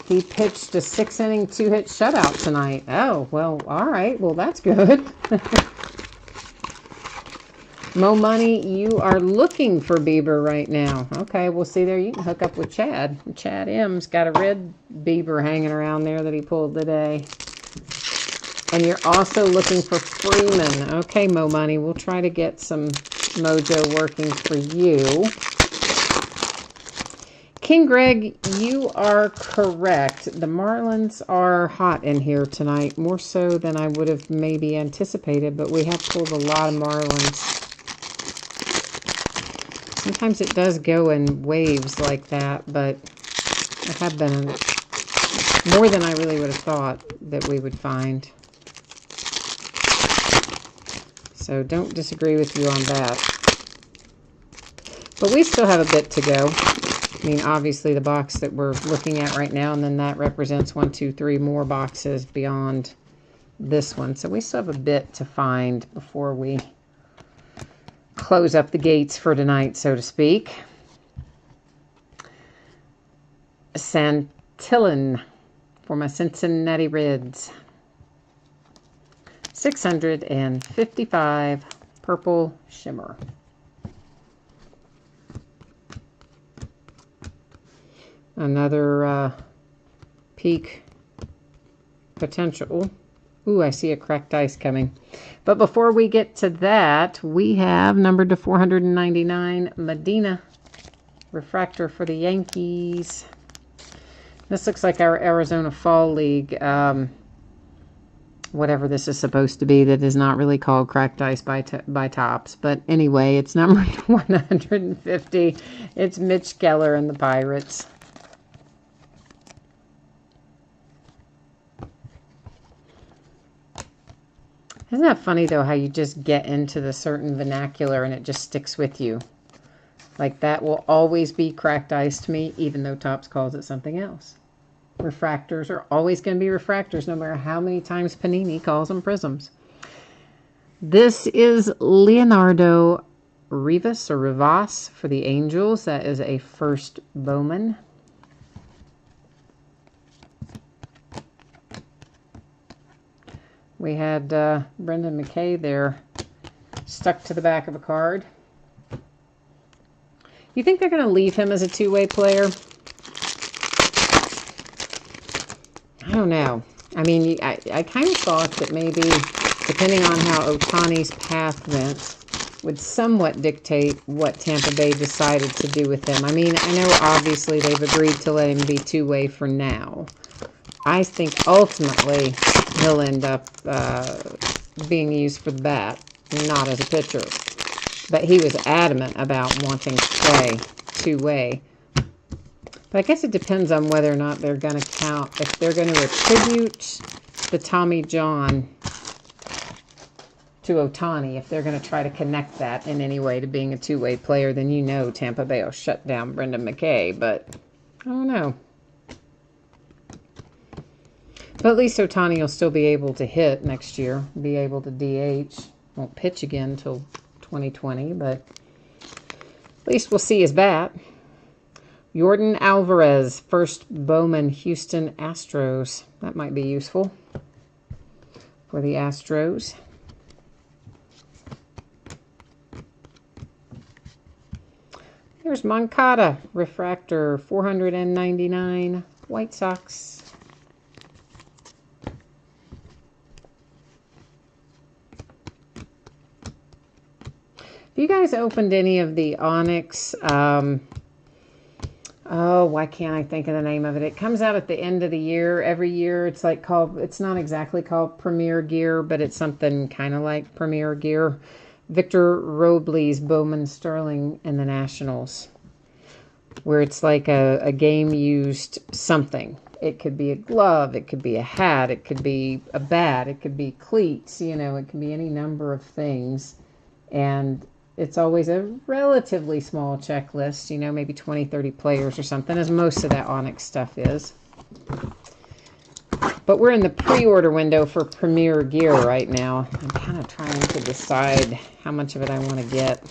He pitched a 6-inning, 2-hit shutout tonight. Oh, well, all right. Well, that's good. Mo Money, you are looking for Bieber right now. Okay, well, see there, you can hook up with Chad. Chad M's got a red Bieber hanging around there that he pulled today. And you're also looking for Freeman. Okay, Mo Money, we'll try to get some mojo working for you. King Greg, you are correct. The Marlins are hot in here tonight, more so than I would have maybe anticipated, but we have pulled a lot of Marlins. Sometimes it does go in waves like that, but there have been more than I really would have thought that we would find. So don't disagree with you on that. But we still have a bit to go. I mean, obviously the box that we're looking at right now, and then that represents 1, 2, 3 more boxes beyond this one. So we still have a bit to find before we close up the gates for tonight, so to speak. Santillan for my Cincinnati Reds. 655 purple shimmer. Another peak potential. Ooh, I see a cracked ice coming. But before we get to that, we have numbered to 499 Medina refractor for the Yankees. This looks like our Arizona Fall League, whatever this is supposed to be, that is not really called cracked ice by Topps. But anyway, it's numbered 150. It's Mitch Keller and the Pirates. Isn't that funny, though, how you just get into the certain vernacular and it just sticks with you? Like, that will always be cracked ice to me, even though Topps calls it something else. Refractors are always going to be refractors, no matter how many times Panini calls them prisms. This is Leonardo Rivas, or Rivas, for the Angels. That is a first Bowman. We had Brendan McKay there stuck to the back of a card. You think they're going to leave him as a two-way player? I don't know. I mean, I kind of thought that maybe, depending on how Ohtani's path went, would somewhat dictate what Tampa Bay decided to do with him. I mean, I know obviously they've agreed to let him be two-way for now. I think ultimately he'll end up being used for the bat, not as a pitcher. But he was adamant about wanting to play two-way. But I guess it depends on whether or not they're going to count, if they're going to attribute the Tommy John to Ohtani, if they're going to try to connect that in any way to being a two-way player, then you know Tampa Bay will shut down Brendan McKay. But I don't know. But at least Ohtani will still be able to hit next year, be able to DH. Won't pitch again until 2020, but at least we'll see his bat. Jordan Alvarez, first Bowman, Houston Astros. That might be useful for the Astros. Here's Moncada, refractor, 499, White Sox. Have you guys opened any of the Onyx? Oh, why can't I think of the name of it? It comes out at the end of the year. Every year it's like called, it's not exactly called Premier Gear, but it's something kind of like Premier Gear. Victor Robles, Bowman Sterling, and the Nationals. Where it's like a game-used something. It could be a glove, it could be a hat, it could be a bat, it could be cleats, you know, it can be any number of things. And it's always a relatively small checklist, you know, maybe 20, 30 players or something, as most of that Onyx stuff is. But we're in the pre-order window for Premier Gear right now. I'm kind of trying to decide how much of it I want to get.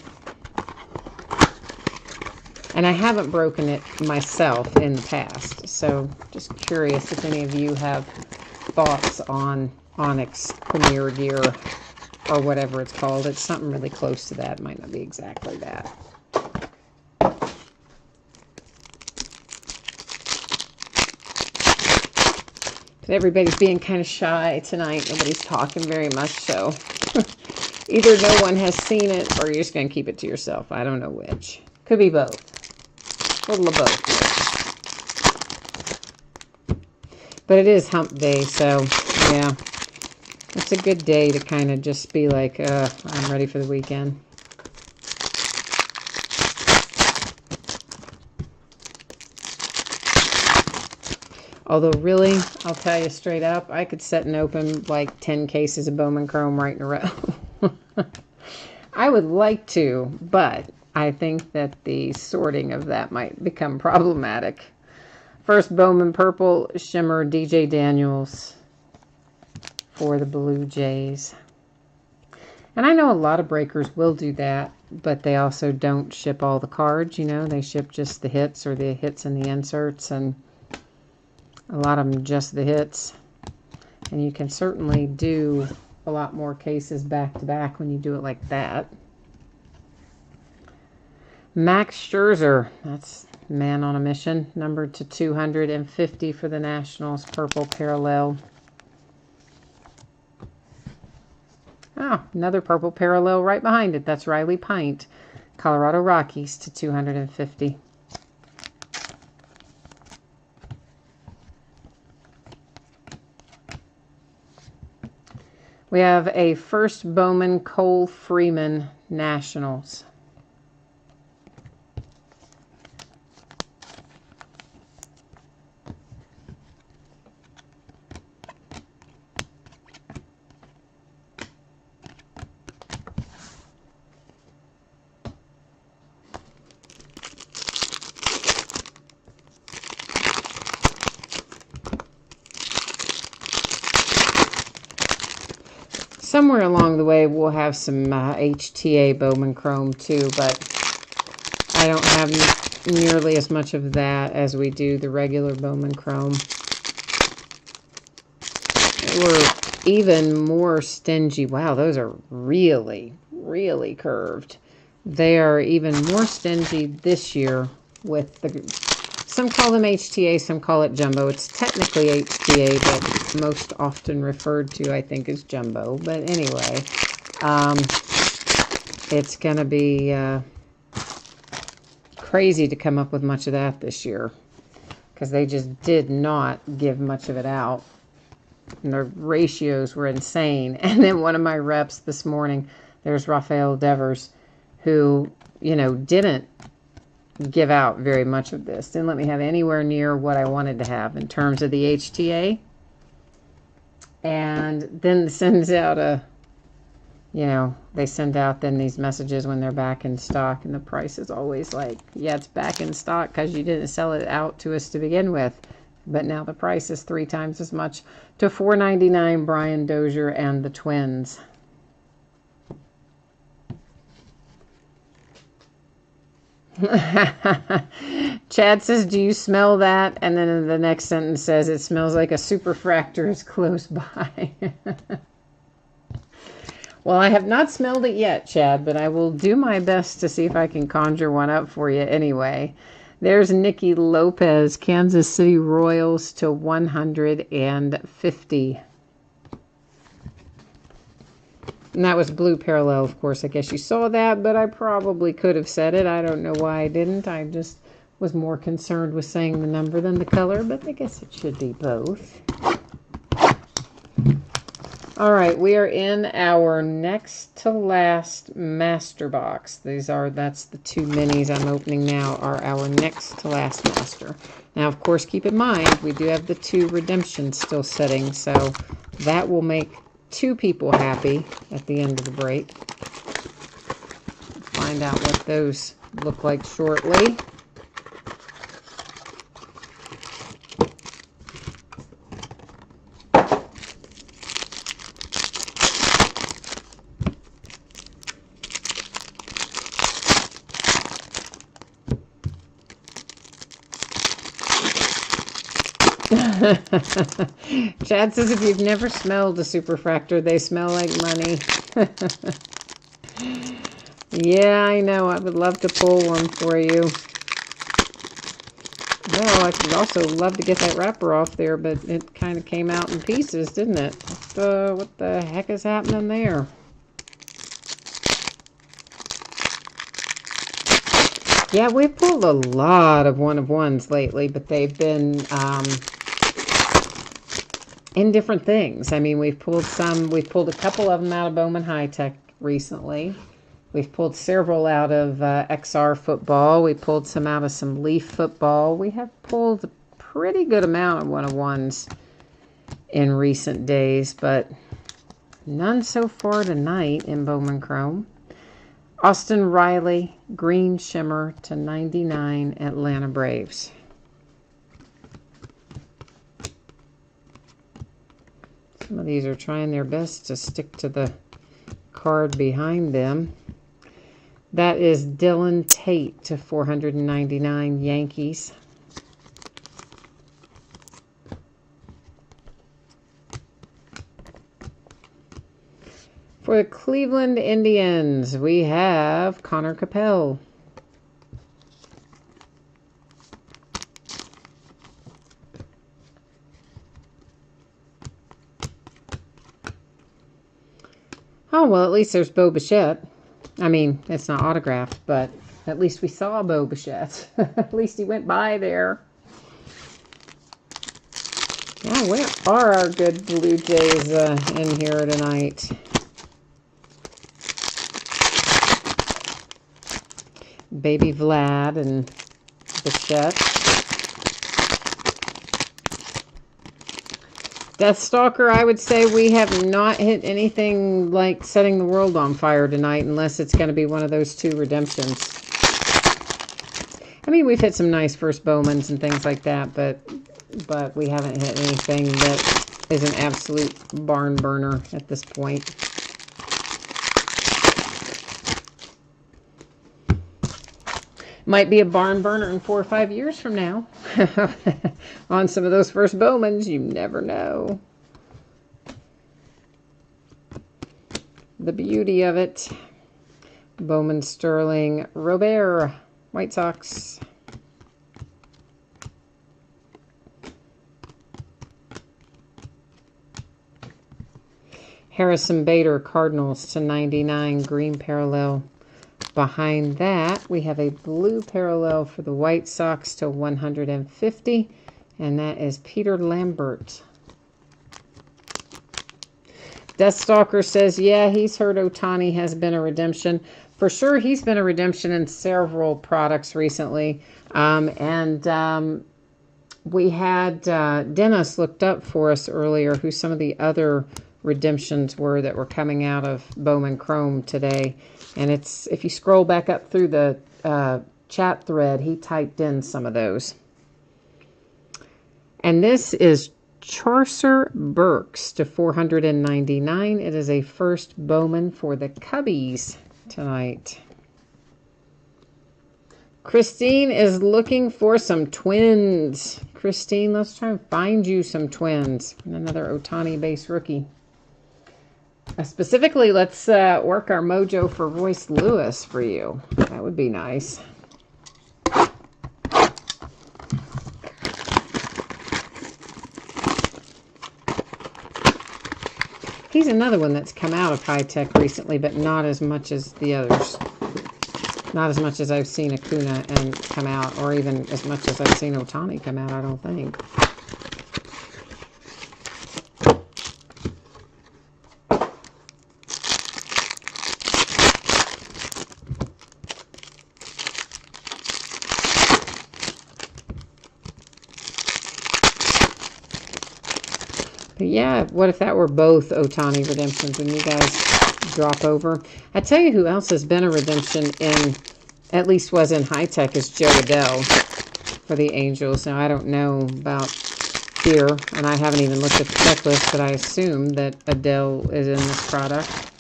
And I haven't broken it myself in the past, so just curious if any of you have thoughts on Onyx Premier Gear or whatever it's called. It's something really close to that. It might not be exactly that. But everybody's being kind of shy tonight. Nobody's talking very much, so either no one has seen it or you're just going to keep it to yourself. I don't know which. Could be both. A little of both. But it is hump day, so yeah. It's a good day to kind of just be like, I'm ready for the weekend. Although really, I'll tell you straight up, I could sit and open like 10 cases of Bowman Chrome right in a row. I would like to, but I think that the sorting of that might become problematic. First, Bowman Purple Shimmer, DJ Daniels for the Blue Jays. And I know a lot of breakers will do that, but they also don't ship all the cards, you know. They ship just the hits or the hits and the inserts, and a lot of them just the hits. And you can certainly do a lot more cases back to back when you do it like that. Max Scherzer, that's man on a mission, numbered to 250 for the Nationals, purple parallel. Oh, another purple parallel right behind it. That's Riley Pint, Colorado Rockies to 250. We have a first Bowman Cole Freeman Nationals. Somewhere along the way, we'll have some HTA Bowman Chrome too, but I don't have nearly as much of that as we do the regular Bowman Chrome. We're even more stingy. Wow, those are really, really curved. They are even more stingy this year with the... Some call them HTA, some call it Jumbo. It's technically HTA, but most often referred to, I think, as Jumbo. But anyway, it's going to be crazy to come up with much of that this year, because they just did not give much of it out. And the ratios were insane. And then one of my reps this morning, there's Rafael Devers, who, you know, didn't give out very much of this. Didn't let me have anywhere near what I wanted to have in terms of the HTA. And then sends out a, you know, they send out then these messages when they're back in stock, and the price is always like, yeah, it's back in stock because you didn't sell it out to us to begin with. But now the price is 3 times as much, to $4.99, Brian Dozier and the Twins. Chad says, do you smell that? And then in the next sentence says, it smells like a superfractor is close by. Well, I have not smelled it yet, Chad, but I will do my best to see if I can conjure one up for you anyway. There's Nicky Lopez, Kansas City Royals to 150. And that was blue parallel, of course. I guess you saw that, but I probably could have said it. I don't know why I didn't. I just was more concerned with saying the number than the color, but I guess it should be both. All right, we are in our next to last master box. That's the 2 minis I'm opening now, are our next to last master. Now, of course, keep in mind, we do have the 2 redemptions still sitting, so that will make 2 people happy at the end of the break. Find out what those look like shortly. Chad says if you've never smelled a superfractor, they smell like money. Yeah, I know. I would love to pull one for you. Well, I could also love to get that wrapper off there, but it kind of came out in pieces, didn't it? What the heck is happening there? Yeah, we've pulled a lot of one-of-ones lately, but they've been in different things. I mean, we've pulled a couple of them out of Bowman High Tech recently. We've pulled several out of XR football. We pulled some out of some Leaf football. We have pulled a pretty good amount of one-of-ones in recent days, but none so far tonight in Bowman Chrome. Austin Riley, Green Shimmer to 99, Atlanta Braves. Some of these are trying their best to stick to the card behind them. That is Dylan Tate to 499, Yankees. For the Cleveland Indians, we have Connor Capel. Oh, well, at least there's Bo Bichette. I mean, it's not autographed, but at least we saw Bo Bichette. At least he went by there. Yeah, where are our good Blue Jays in here tonight? Baby Vlad and Bichette. Deathstalker, I would say we have not hit anything like setting the world on fire tonight, unless it's going to be one of those 2 redemptions. I mean, we've hit some nice first Bowmans and things like that, but we haven't hit anything that is an absolute barn burner at this point. Might be a barn burner in 4 or 5 years from now. On some of those first Bowmans, you never know. The beauty of it. Bowman Sterling, Robert, White Sox. Harrison Bader, Cardinals to 99, green parallel. Behind that, we have a blue parallel for the White Sox to 150, and that is Peter Lambert. Deathstalker says, yeah, he's heard Ohtani has been a redemption, For sure, he's been a redemption in several products recently. We had Dennis looked up for us earlier who some of the other redemptions were that were coming out of Bowman Chrome today. And it's, if you scroll back up through the chat thread, he typed in some of those. And this is Chaucer Burks to 499. It is a first Bowman for the Cubbies tonight. Christine is looking for some twins. Christine, let's try and find you some twins. And another Ohtani base rookie. Specifically, let's work our mojo for Royce Lewis for you. That would be nice. He's another one that's come out of high tech recently, but not as much as the others. Not as much as I've seen Acuna and come out, or even as much as I've seen Ohtani come out, I don't think. But yeah, what if that were both Ohtani redemptions and you guys drop over? I tell you who else has been a redemption in, at least was in high tech, is Joe Adele for the Angels. Now, I don't know about here, and I haven't even looked at the checklist, but I assume that Adele is in this product.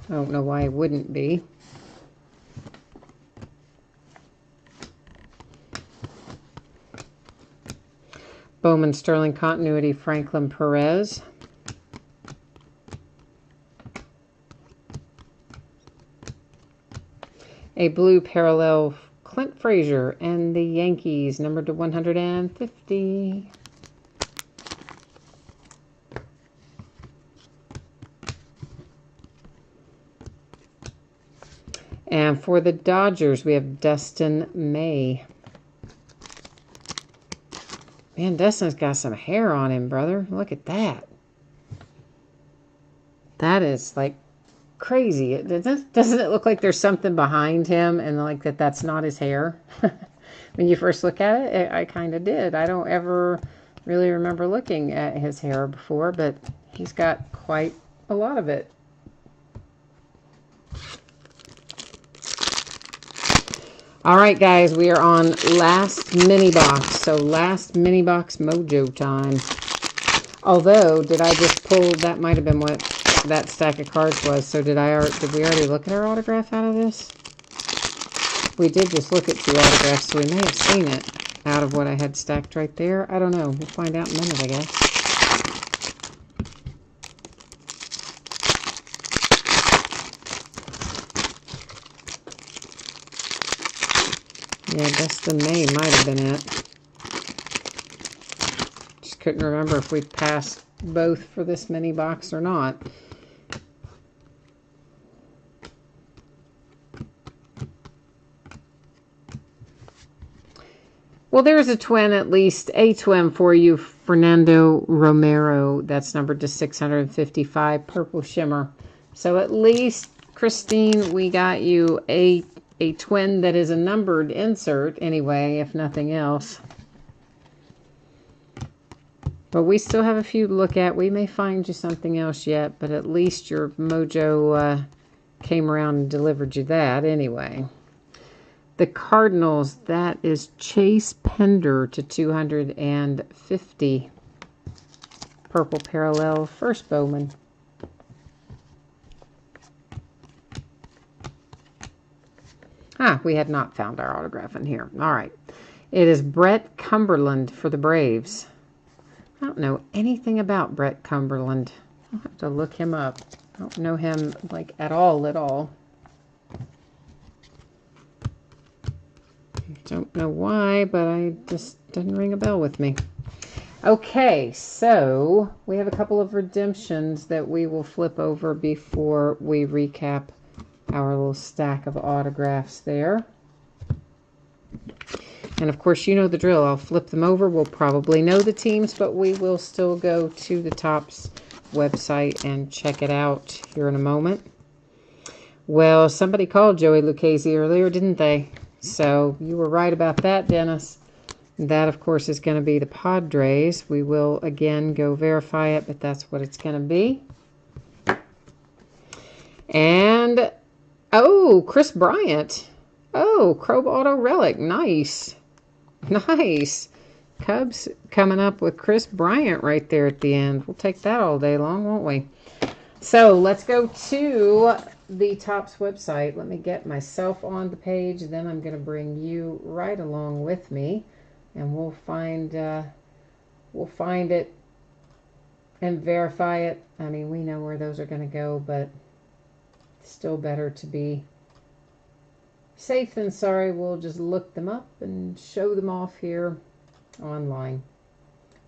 I don't know why it wouldn't be. Bowman Sterling Continuity, Franklin Perez. A blue parallel, Clint Frazier and the Yankees, numbered to 150. And for the Dodgers, we have Dustin May. Man, Dustin's got some hair on him, brother. Look at that. That is like crazy. Doesn't it look like there's something behind him and like that's not his hair? When you first look at it, I kind of did. I don't ever really remember looking at his hair before, but he's got quite a lot of it. All right, guys, we are on last mini box. So last mini box mojo time. Although, did I just pull, that might have been what that stack of cards was. So did we already look at our autograph out of this? We did just look at 2 autographs, so we may have seen it out of what I had stacked right there. I don't know. We'll find out in a minute, I guess. Yeah, Dustin May might have been it. Just couldn't remember if we passed both for this mini box or not. Well, there's a twin, at least a twin for you, Fernando Romero. That's numbered to 655, Purple Shimmer. So at least, Christine, we got you a twin that is a numbered insert anyway, if nothing else. But we still have a few to look at. We may find you something else yet, but at least your mojo came around and delivered you that anyway. The Cardinals, that is Chase Pender to 250. Purple parallel, first Bowman. We had not found our autograph in here. All right. It is Brett Cumberland for the Braves. I don't know anything about Brett Cumberland. I'll have to look him up. I don't know him, like, at all. Don't know why, but I just didn't ring a bell with me. Okay, so we have a couple of redemptions that we will flip over before we recap our little stack of autographs there. And of course, you know the drill. I'll flip them over. We'll probably know the teams, but we will still go to the Topps website and check it out here in a moment. Well, somebody called Joey Lucchese earlier, didn't they? So you were right about that, Dennis. That, of course, is going to be the Padres. We will, again, go verify it, but that's what it's going to be. And, oh, Chris Bryant. Oh, Chrome Auto Relic. Nice. Nice. Cubs coming up with Chris Bryant right there at the end. We'll take that all day long, won't we? So let's go to the Topps website. Let me get myself on the page, then I'm going to bring you right along with me, and we'll find it and verify it. I mean, we know where those are going to go, but it's still better to be safe than sorry. We'll just look them up and show them off here online.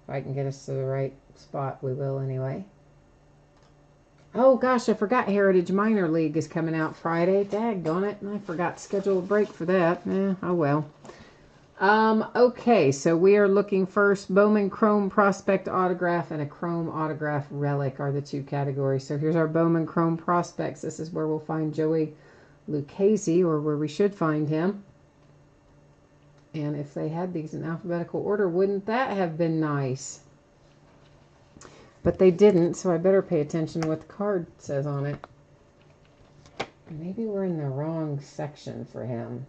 If I can get us to the right spot, we will anyway. Oh gosh, I forgot Heritage Minor League is coming out Friday. Daggone it, and I forgot to schedule a break for that. Oh well. Okay, so we are looking first. Bowman Chrome Prospect Autograph and a Chrome Autograph Relic are the two categories. So here's our Bowman Chrome Prospects. This is where we'll find Joey Lucchese, or where we should find him. And if they had these in alphabetical order, wouldn't that have been nice? But they didn't, so I better pay attention to what the card says on it. Maybe we're in the wrong section for him.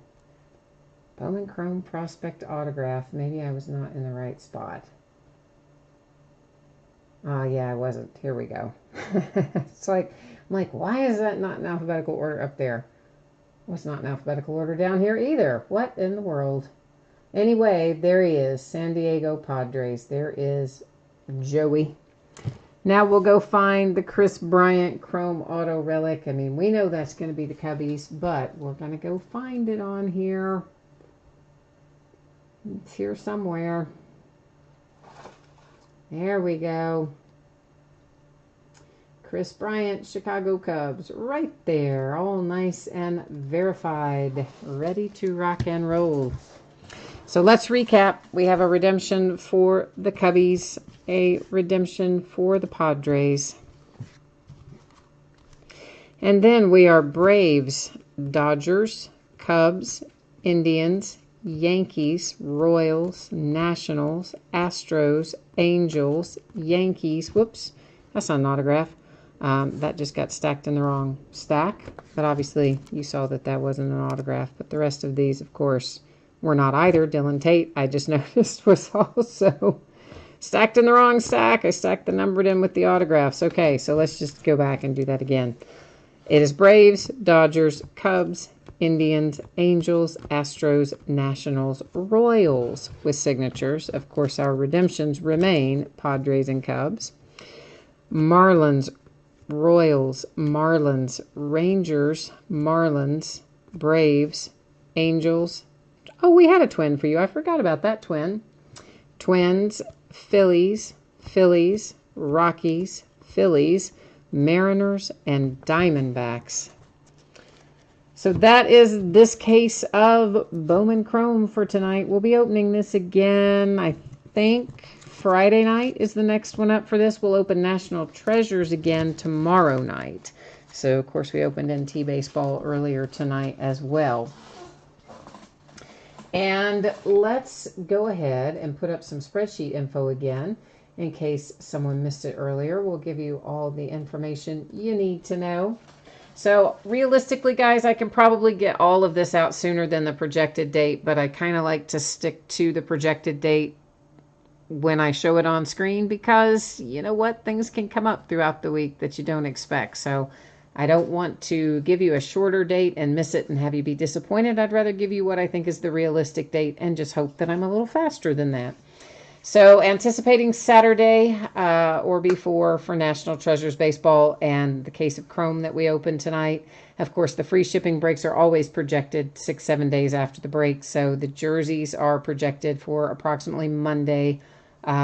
Bowman Chrome Prospect Autograph. Maybe I was not in the right spot. Oh, yeah, I wasn't. Here we go. It's like, I'm like, why is that not in alphabetical order up there? Well, it's not in alphabetical order down here either. What in the world? Anyway, there he is. San Diego Padres. There is Joey. Now we'll go find the Chris Bryant Chrome Auto Relic. I mean, we know that's going to be the Cubbies, but we're going to go find it on here. It's here somewhere. There we go. Chris Bryant, Chicago Cubs, right there. All nice and verified. Ready to rock and roll. So let's recap. We have a redemption for the Cubbies, a redemption for the Padres. And then we are Braves, Dodgers, Cubs, Indians, Yankees, Royals, Nationals, Astros, Angels, Yankees. Whoops, that's not an autograph. That just got stacked in the wrong stack. But obviously you saw that that wasn't an autograph. But the rest of these, of course, were not either. Dylan Tate, I just noticed, was also stacked in the wrong stack. I stacked the numbered in with the autographs. Okay, so let's just go back and do that again. It is Braves, Dodgers, Cubs, Indians, Angels, Astros, Nationals, Royals with signatures. Of course, our redemptions remain Padres and Cubs. Marlins, Royals, Marlins, Rangers, Marlins, Braves, Angels. Oh, we had a twin for you. I forgot about that twin. Twins, Phillies, Phillies, Rockies, Phillies, Mariners, and Diamondbacks. So that is this case of Bowman Chrome for tonight. We'll be opening this again, I think Friday night is the next one up for this. We'll open National Treasures again tomorrow night. So, of course, we opened NT Baseball earlier tonight as well. And let's go ahead and put up some spreadsheet info again in case someone missed it earlier. We'll give you all the information you need to know. So realistically, guys, I can probably get all of this out sooner than the projected date, but I kind of like to stick to the projected date when I show it on screen because, you know what, things can come up throughout the week that you don't expect. So I don't want to give you a shorter date and miss it and have you be disappointed. I'd rather give you what I think is the realistic date and just hope that I'm a little faster than that. So anticipating Saturday or before for National Treasures Baseball and the case of Chrome that we opened tonight. Of course, the free shipping breaks are always projected 6-7 days after the break. So the jerseys are projected for approximately Monday,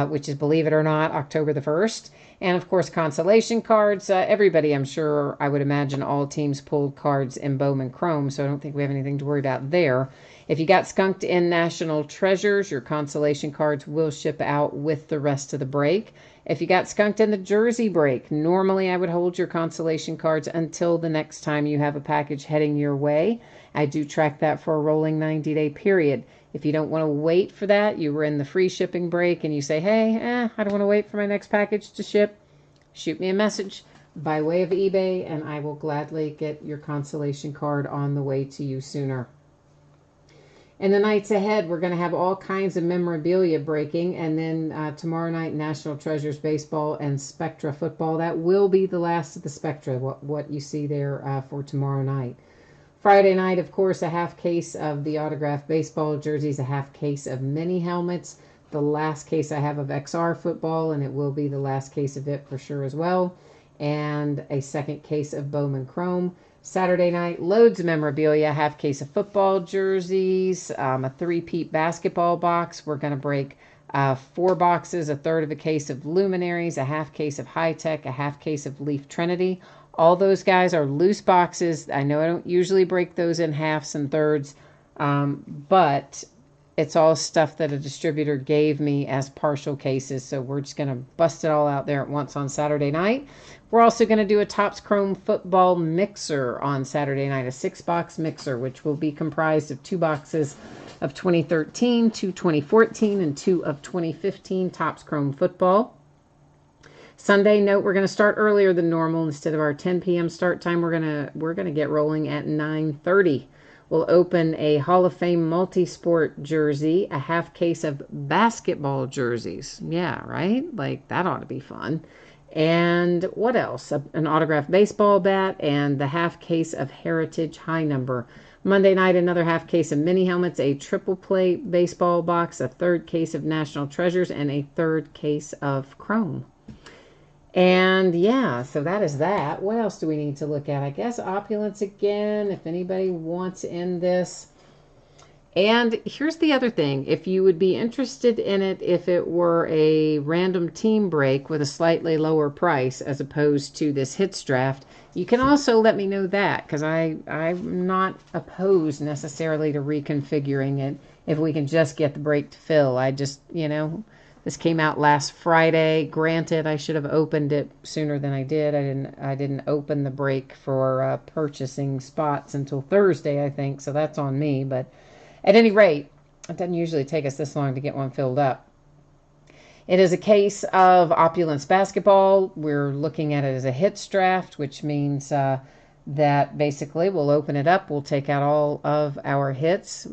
which is, believe it or not, October the 1st. And, of course, consolation cards. Everybody, I'm sure, I would imagine all teams pulled cards in Bowman Chrome, so I don't think we have anything to worry about there. If you got skunked in National Treasures, your consolation cards will ship out with the rest of the break. If you got skunked in the Jersey break, normally I would hold your consolation cards until the next time you have a package heading your way. I do track that for a rolling 90-day period. If you don't want to wait for that, you were in the free shipping break and you say, hey, I don't want to wait for my next package to ship, shoot me a message by way of eBay and I will gladly get your consolation card on the way to you sooner. In the nights ahead, we're going to have all kinds of memorabilia breaking. And then tomorrow night, National Treasures Baseball and Spectra Football. That will be the last of the Spectra, what you see there for tomorrow night. Friday night, of course, a half case of the autographed baseball jerseys, a half case of mini helmets. The last case I have of XR football, and it will be the last case of it for sure as well. And a second case of Bowman Chrome. Saturday night, loads of memorabilia, half case of football jerseys, a three-peat basketball box. We're going to break 4 boxes, a third of a case of luminaries, a half case of high tech, a half case of Leaf Trinity. All those guys are loose boxes. I know I don't usually break those in halves and thirds, but it's all stuff that a distributor gave me as partial cases. So we're just going to bust it all out there at once on Saturday night. We're also going to do a Topps Chrome football mixer on Saturday night, a 6-box mixer, which will be comprised of 2 boxes of 2013, 2 2014, and 2 of 2015 Topps Chrome football. Sunday, note, we're going to start earlier than normal. Instead of our 10 p.m. start time, we're going to get rolling at 9:30. We'll open a Hall of Fame multi-sport jersey, a half case of basketball jerseys. Yeah, right? Like, that ought to be fun. And what else? An autographed baseball bat and the half case of Heritage High Number. Monday night, another half case of mini helmets, a triple play baseball box, a third case of National Treasures, and a third case of Chrome. And yeah, so that is that. What else do we need to look at? I guess opulence again, if anybody wants in this. And here's the other thing. If you would be interested in it if it were a random team break with a slightly lower price as opposed to this hits draft, you can also let me know that, because I'm not opposed necessarily to reconfiguring it if we can just get the break to fill. I just, this came out last Friday. Granted, I should have opened it sooner than I did. I didn't open the break for purchasing spots until Thursday, I think, so that's on me. But at any rate, it doesn't usually take us this long to get one filled up. It is a case of Opulence basketball. We're looking at it as a hits draft, which means that basically we'll open it up. We'll take out all of our hits.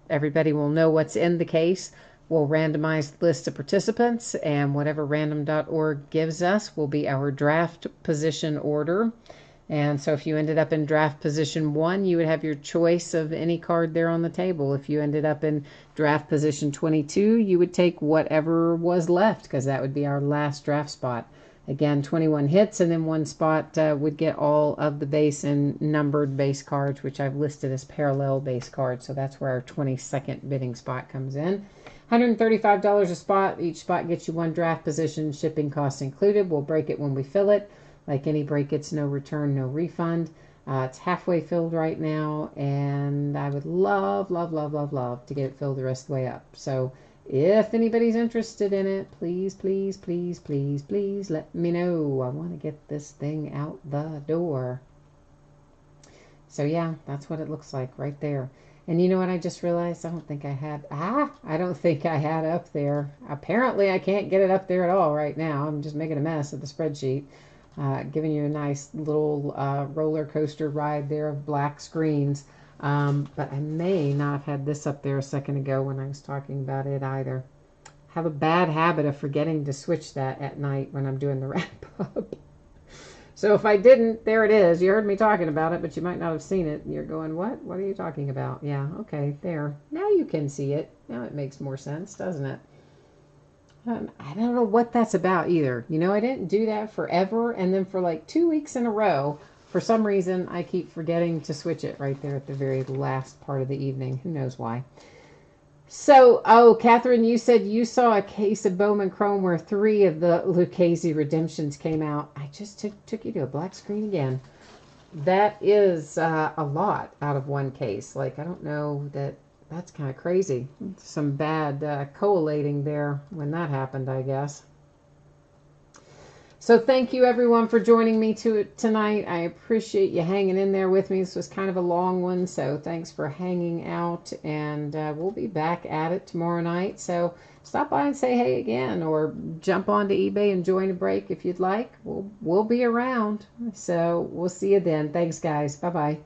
Everybody will know what's in the case. We'll randomize the list of participants, and whatever random.org gives us will be our draft position order. And so if you ended up in draft position 1, you would have your choice of any card there on the table. If you ended up in draft position 22, you would take whatever was left, because that would be our last draft spot. Again, 21 hits, and then 1 spot would get all of the base and numbered base cards, which I've listed as parallel base cards. So that's where our 22nd bidding spot comes in. $135 a spot. Each spot gets you 1 draft position, shipping costs included. We'll break it when we fill it. Like any break, it's no return, no refund. It's halfway filled right now, and I would love to get it filled the rest of the way up. So if anybody's interested in it, please let me know. I want to get this thing out the door. So yeah, that's what it looks like right there. And you know what I just realized? I don't think I had up there. Apparently I can't get it up there at all right now. I'm just making a mess of the spreadsheet. Giving you a nice little roller coaster ride there of black screens. But I may not have had this up there a second ago when I was talking about it either. I have a bad habit of forgetting to switch that at night when I'm doing the wrap up. So if I didn't, there it is. You heard me talking about it, but you might not have seen it. You're going, what? What are you talking about? Yeah, okay, there. Now you can see it. Now it makes more sense, doesn't it? I don't know what that's about either. I didn't do that forever, and then for like 2 weeks in a row, for some reason, I keep forgetting to switch it right there at the very last part of the evening. Who knows why? So, Catherine, you said you saw a case of Bowman Chrome where 3 of the Lucchese redemptions came out. I just took you to a black screen again. That is a lot out of one case. Like, I don't know that That's kind of crazy. Some bad collating there when that happened, I guess. So thank you everyone for joining me tonight. I appreciate you hanging in there with me. This was kind of a long one, so thanks for hanging out. And we'll be back at it tomorrow night. So stop by and say hey again, or jump onto eBay and join a break if you'd like. We'll be around. So we'll see you then. Thanks, guys. Bye-bye.